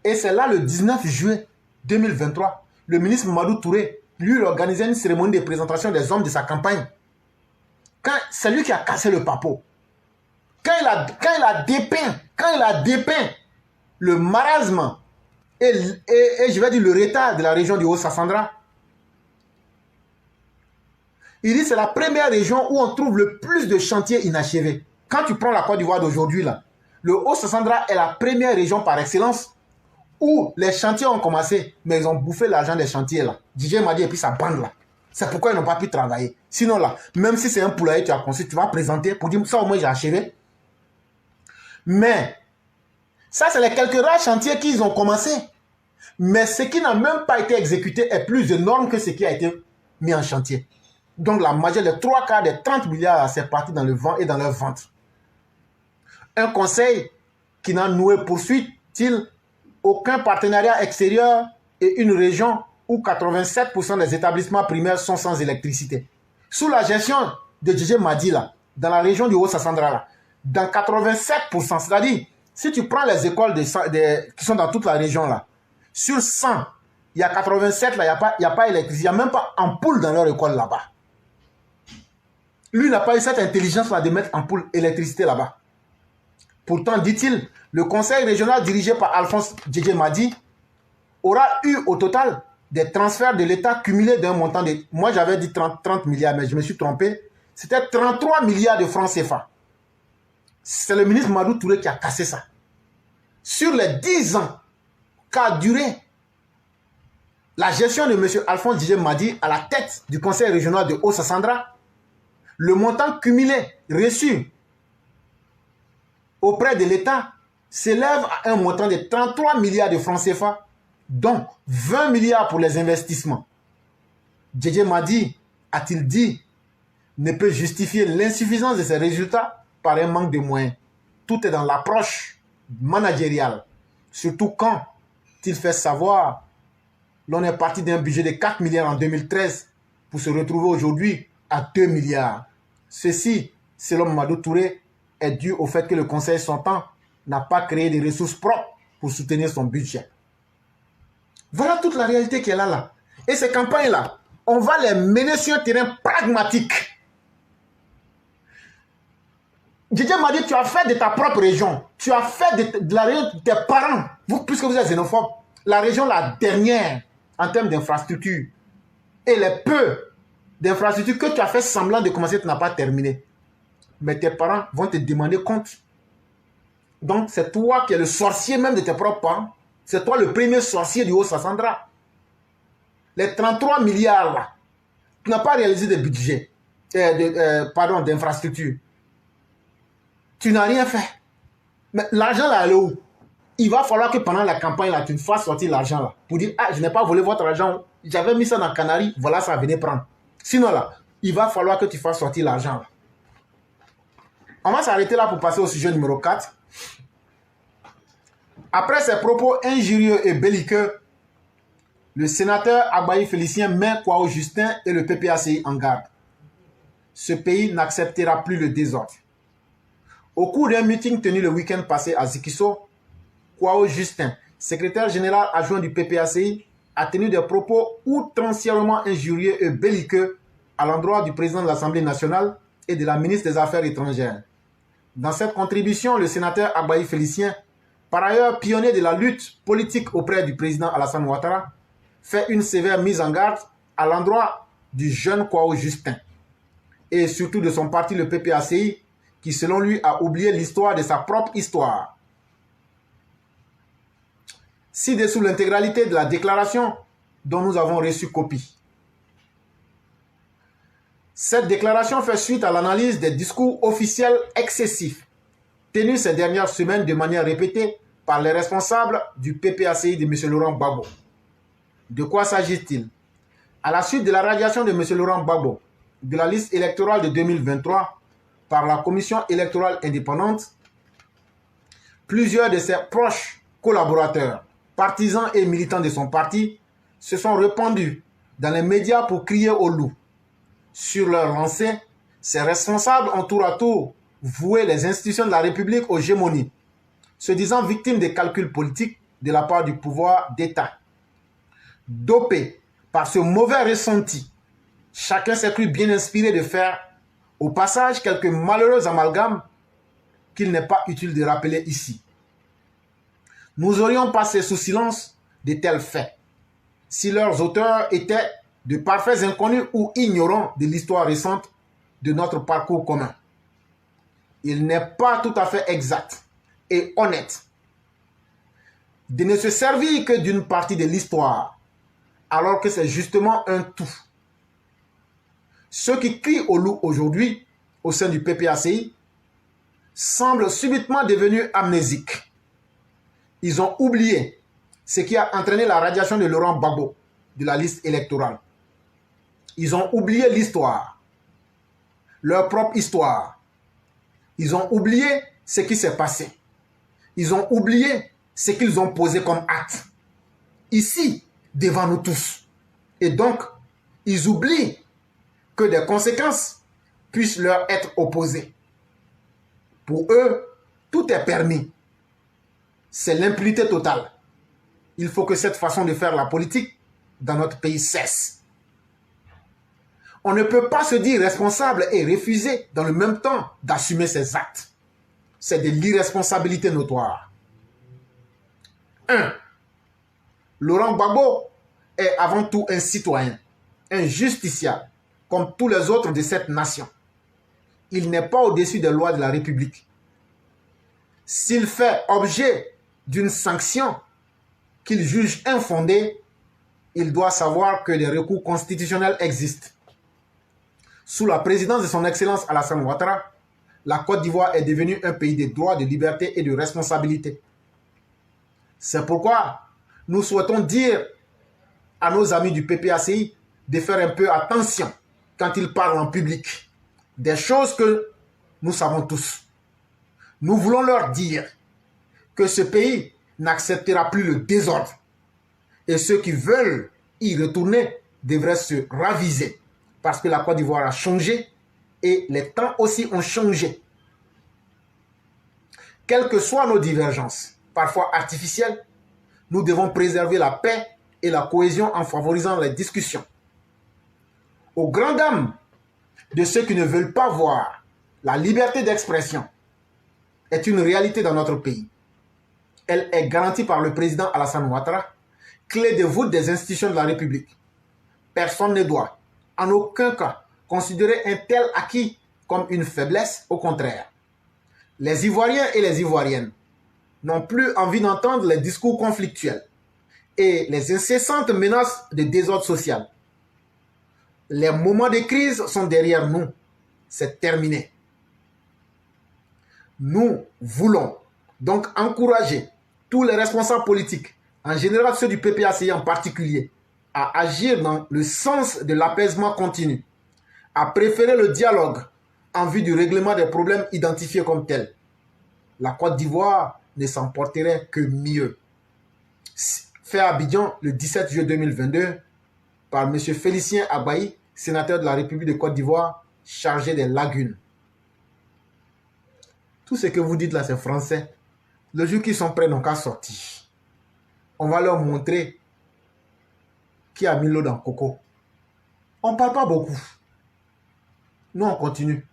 Et c'est là le 19 juillet 2023, le ministre Mamadou Touré, lui, il organisait une cérémonie de présentation des hommes de sa campagne. C'est lui qui a cassé le papeau. Quand il a dépeint le marasme et je vais dire le retard de la région du Haut-Sassandra, il dit c'est la première région où on trouve le plus de chantiers inachevés. Quand tu prends la Côte d'Ivoire d'aujourd'hui, là, le Haut-Sassandra est la première région par excellence où les chantiers ont commencé, mais ils ont bouffé l'argent des chantiers là. DJ m'a dit et puis sa bande là. C'est pourquoi ils n'ont pas pu travailler. Sinon là, même si c'est un poulailler tu as construit, tu vas présenter pour dire ça au moins j'ai achevé. Mais ça c'est les quelques rares chantiers qu'ils ont commencé. Mais ce qui n'a même pas été exécuté est plus énorme que ce qui a été mis en chantier. Donc la majorité, les 3/4 des 30 milliards, c'est parti dans le vent et dans leur ventre. Un conseil qui n'a noué poursuit-il aucun partenariat extérieur et une région où 87% des établissements primaires sont sans électricité. Sous la gestion de DJ Madi, là, dans la région du Haut-Sassandra, là, dans 87%, c'est-à-dire, si tu prends les écoles qui sont dans toute la région, là, sur 100, il y a 87, là, il n'y a pas électricité, il n'y a même pas ampoule dans leur école là-bas. Lui n'a pas eu cette intelligence-là de mettre ampoule électricité là-bas. Pourtant, dit-il, le conseil régional dirigé par Alphonse DJ Madi aura eu au total des transferts de l'État cumulés d'un montant de... Moi, j'avais dit 30 milliards, mais je me suis trompé. C'était 33 milliards de francs CFA. C'est le ministre Mamadou Touré qui a cassé ça. Sur les 10 ans qu'a duré la gestion de M. Alphonse DJ Madi à la tête du conseil régional de Haut-Sassandra, le montant cumulé reçu auprès de l'État s'élève à un montant de 33 milliards de francs CFA, dont 20 milliards pour les investissements. DJ Madi, a-t-il dit, ne peut justifier l'insuffisance de ces résultats par un manque de moyens. Tout est dans l'approche managériale. Surtout quand il fait savoir l'on est parti d'un budget de 4 milliards en 2013 pour se retrouver aujourd'hui à 2 milliards. Ceci, selon Mamadou Touré, est dû au fait que le conseil sortant n'a pas créé des ressources propres pour soutenir son budget. Voilà toute la réalité qui est là. Et ces campagnes-là, on va les mener sur un terrain pragmatique. Didier m'a dit, tu as fait de ta propre région, tu as fait de la région de tes parents, puisque vous êtes xénophobe, la région la dernière en termes d'infrastructure. Et les peu d'infrastructures que tu as fait semblant de commencer, tu n'as pas terminé. Mais tes parents vont te demander compte. Donc c'est toi qui es le sorcier même de tes propres parents. C'est toi le premier sorcier du Haut-Sassandra. Les 33 milliards là, tu n'as pas réalisé de budget, d'infrastructure. Tu n'as rien fait. Mais l'argent là, elle est où? Il va falloir que pendant la campagne là, tu fasses sortir l'argent là. Pour dire, ah, je n'ai pas volé votre argent. J'avais mis ça dans Canary, voilà, ça venait prendre. Sinon là, il va falloir que tu fasses sortir l'argent là. On va s'arrêter là pour passer au sujet numéro 4. Après ses propos injurieux et belliqueux, le sénateur Agbaï Félicien met Kwao Justin et le PPACI en garde. Ce pays n'acceptera plus le désordre. Au cours d'un meeting tenu le week-end passé à Zikisso, Kwao Justin, secrétaire général adjoint du PPACI, a tenu des propos outrancièrement injurieux et belliqueux à l'endroit du président de l'Assemblée nationale et de la ministre des Affaires étrangères. Dans cette contribution, le sénateur Agbaï Félicien, par ailleurs pionnier de la lutte politique auprès du président Alassane Ouattara, fait une sévère mise en garde à l'endroit du jeune Kwao Justin et surtout de son parti, le PPACI, qui selon lui a oublié l'histoire de sa propre histoire. Ci-dessous l'intégralité de la déclaration dont nous avons reçu copie. Cette déclaration fait suite à l'analyse des discours officiels excessifs tenus ces dernières semaines de manière répétée par les responsables du PPACI de M. Laurent Gbagbo. De quoi s'agit-il? À la suite de la radiation de M. Laurent Gbagbo de la liste électorale de 2023 par la Commission électorale indépendante, plusieurs de ses proches collaborateurs, partisans et militants de son parti se sont répandus dans les médias pour crier au loup. Sur leur lancée, ces responsables ont tour à tour voué les institutions de la République aux gémonies, se disant victimes des calculs politiques de la part du pouvoir d'État. Dopés par ce mauvais ressenti, chacun s'est cru bien inspiré de faire au passage quelques malheureux amalgames qu'il n'est pas utile de rappeler ici. Nous aurions passé sous silence de tels faits si leurs auteurs étaient de parfaits inconnus ou ignorants de l'histoire récente de notre parcours commun. Il n'est pas tout à fait exact et honnête de ne se servir que d'une partie de l'histoire, alors que c'est justement un tout. Ceux qui crient au loup aujourd'hui, au sein du PPACI, semblent subitement devenus amnésiques. Ils ont oublié ce qui a entraîné la radiation de Laurent Gbagbo de la liste électorale. Ils ont oublié l'histoire, leur propre histoire. Ils ont oublié ce qui s'est passé. Ils ont oublié ce qu'ils ont posé comme acte. Ici, devant nous tous. Et donc, ils oublient que des conséquences puissent leur être opposées. Pour eux, tout est permis. C'est l'impunité totale. Il faut que cette façon de faire la politique dans notre pays cesse. On ne peut pas se dire responsable et refuser dans le même temps d'assumer ses actes. C'est de l'irresponsabilité notoire. 1. Laurent Gbagbo est avant tout un citoyen, un justiciable, comme tous les autres de cette nation. Il n'est pas au-dessus des lois de la République. S'il fait objet d'une sanction qu'il juge infondée, il doit savoir que des recours constitutionnels existent. Sous la présidence de son Excellence Alassane Ouattara, la Côte d'Ivoire est devenue un pays de droit, de liberté et de responsabilité. C'est pourquoi nous souhaitons dire à nos amis du PPACI de faire un peu attention quand ils parlent en public. Des choses que nous savons tous. Nous voulons leur dire que ce pays n'acceptera plus le désordre. Et ceux qui veulent y retourner devraient se raviser. Parce que la Côte d'Ivoire a changé et les temps aussi ont changé. Quelles que soient nos divergences, parfois artificielles, nous devons préserver la paix et la cohésion en favorisant les discussions. Aux grandes dames de ceux qui ne veulent pas voir la liberté d'expression est une réalité dans notre pays. Elle est garantie par le président Alassane Ouattara, clé de voûte des institutions de la République. Personne ne doit, en aucun cas, considérer un tel acquis comme une faiblesse, au contraire. Les Ivoiriens et les Ivoiriennes n'ont plus envie d'entendre les discours conflictuels et les incessantes menaces de désordre social. Les moments de crise sont derrière nous. C'est terminé. Nous voulons donc encourager tous les responsables politiques, en général ceux du PPACI en particulier, à agir dans le sens de l'apaisement continu, à préférer le dialogue en vue du règlement des problèmes identifiés comme tels. La Côte d'Ivoire ne s'en porterait que mieux. Fait à Abidjan le 17 juillet 2022 par M. Félicien Abaï, sénateur de la République de Côte d'Ivoire, chargé des lagunes. Tout ce que vous dites là, c'est français. Le jour qu'ils sont prêts, n'ont qu'à sortir. On va leur montrer qui a mis l'eau dans le coco. On ne parle pas beaucoup. Nous, on continue.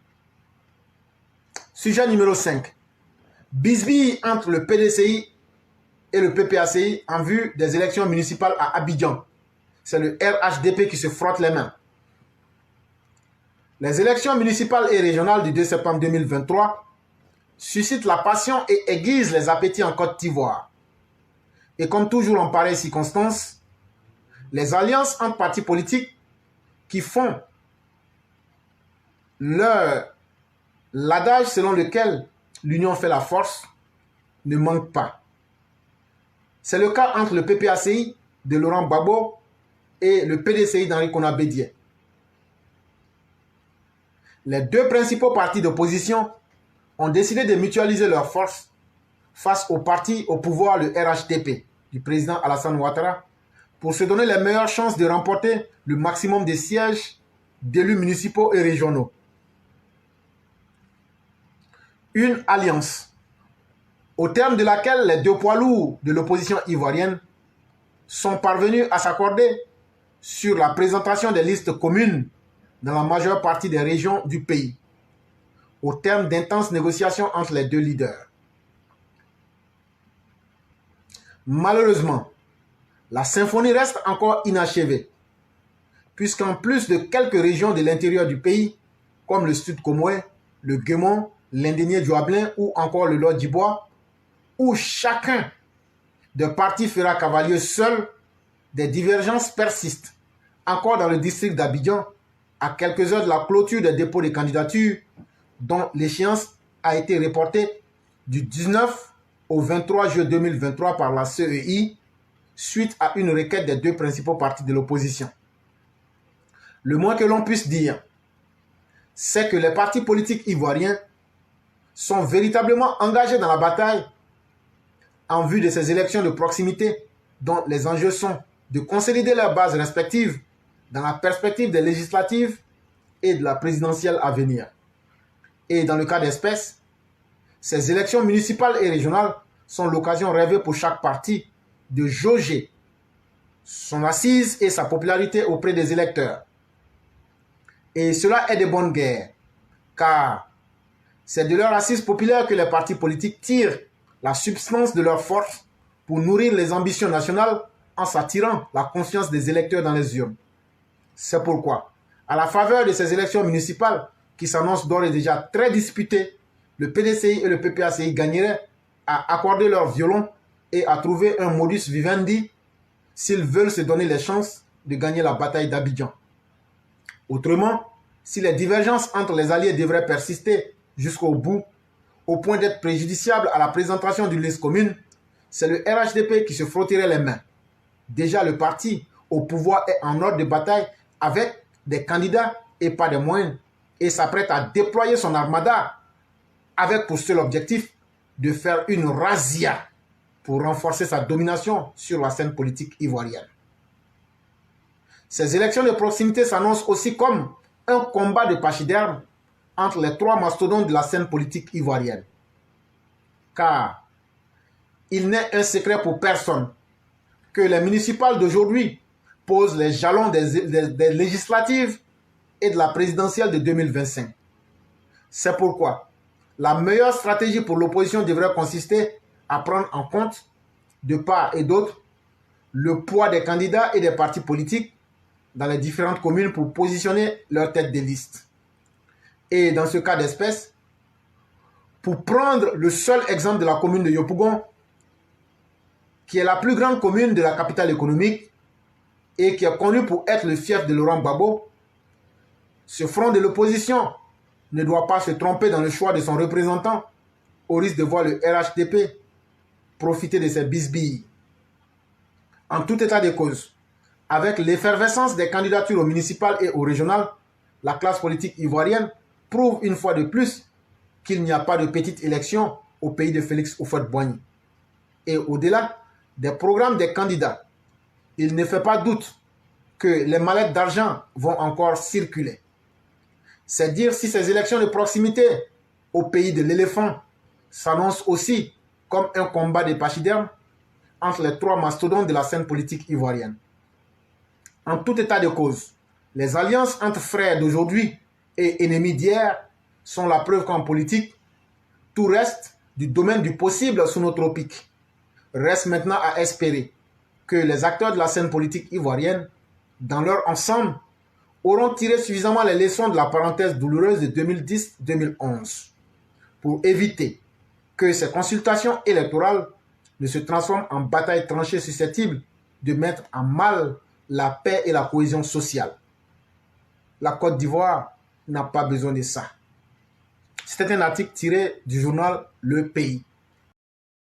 Sujet numéro 5. Bisbille entre le PDCI et le PPACI en vue des élections municipales à Abidjan. C'est le RHDP qui se frotte les mains. Les élections municipales et régionales du 2 septembre 2023 suscitent la passion et aiguisent les appétits en Côte d'Ivoire. Et comme toujours en pareille circonstance, les alliances entre partis politiques qui font l'adage selon lequel l'union fait la force ne manquent pas. C'est le cas entre le PPACI de Laurent Gbagbo et le PDCI d'Henri Konan Bédié. Les deux principaux partis d'opposition ont décidé de mutualiser leurs forces face au parti au pouvoir, le RHDP, du président Alassane Ouattara, pour se donner les meilleures chances de remporter le maximum de sièges d'élus municipaux et régionaux. Une alliance, au terme de laquelle les deux poids lourds de l'opposition ivoirienne sont parvenus à s'accorder sur la présentation des listes communes dans la majeure partie des régions du pays, au terme d'intenses négociations entre les deux leaders. Malheureusement, la symphonie reste encore inachevée, puisqu'en plus de quelques régions de l'intérieur du pays, comme le Sud Comoé, le Guémon, l'Indénié du Hablin ou encore le Lot d'Ibois, où chacun des partis fera cavalier seul, des divergences persistent, encore dans le district d'Abidjan, à quelques heures de la clôture des dépôts de candidatures, dont l'échéance a été reportée du 19 au 23 juillet 2023 par la CEI, suite à une requête des deux principaux partis de l'opposition. Le moins que l'on puisse dire, c'est que les partis politiques ivoiriens sont véritablement engagés dans la bataille en vue de ces élections de proximité dont les enjeux sont de consolider leurs bases respectives dans la perspective des législatives et de la présidentielle à venir. Et dans le cas d'espèce, ces élections municipales et régionales sont l'occasion rêvée pour chaque parti de jauger son assise et sa popularité auprès des électeurs. Et cela est de bonne guerre, car c'est de leur assise populaire que les partis politiques tirent la substance de leur force pour nourrir les ambitions nationales en s'attirant la confiance des électeurs dans les urnes. C'est pourquoi, à la faveur de ces élections municipales qui s'annoncent d'ores et déjà très disputées, le PDCI et le PPACI gagneraient à accorder leur violon et à trouver un modus vivendi s'ils veulent se donner les chances de gagner la bataille d'Abidjan. Autrement, si les divergences entre les alliés devraient persister jusqu'au bout, au point d'être préjudiciables à la présentation d'une liste commune, c'est le RHDP qui se frotterait les mains. Déjà, le parti au pouvoir est en ordre de bataille avec des candidats et pas des moyens, et s'apprête à déployer son armada avec pour seul objectif de faire une razzia pour renforcer sa domination sur la scène politique ivoirienne. Ces élections de proximité s'annoncent aussi comme un combat de pachyderme entre les trois mastodontes de la scène politique ivoirienne. Car il n'est un secret pour personne que les municipales d'aujourd'hui posent les jalons des législatives et de la présidentielle de 2025. C'est pourquoi la meilleure stratégie pour l'opposition devrait consister à prendre en compte, de part et d'autre, le poids des candidats et des partis politiques dans les différentes communes pour positionner leur tête de liste. Et dans ce cas d'espèce, pour prendre le seul exemple de la commune de Yopougon, qui est la plus grande commune de la capitale économique et qui est connue pour être le fief de Laurent Gbagbo, ce front de l'opposition ne doit pas se tromper dans le choix de son représentant au risque de voir le RHDP profiter de ses bisbilles. En tout état de cause, avec l'effervescence des candidatures aux municipales et aux régionales, la classe politique ivoirienne prouve une fois de plus qu'il n'y a pas de petite élection au pays de Félix Houphouët-Boigny. Et au-delà des programmes des candidats, il ne fait pas doute que les mallettes d'argent vont encore circuler. C'est dire si ces élections de proximité au pays de l'éléphant s'annoncent aussi comme un combat de pachyderme entre les trois mastodontes de la scène politique ivoirienne. En tout état de cause, les alliances entre frères d'aujourd'hui et ennemis d'hier sont la preuve qu'en politique, tout reste du domaine du possible sous nos tropiques. Reste maintenant à espérer que les acteurs de la scène politique ivoirienne, dans leur ensemble, auront tiré suffisamment les leçons de la parenthèse douloureuse de 2010-2011 pour éviter que ces consultations électorales ne se transforment en bataille tranchée susceptible de mettre en mal la paix et la cohésion sociale. La Côte d'Ivoire n'a pas besoin de ça. C'était un article tiré du journal Le Pays.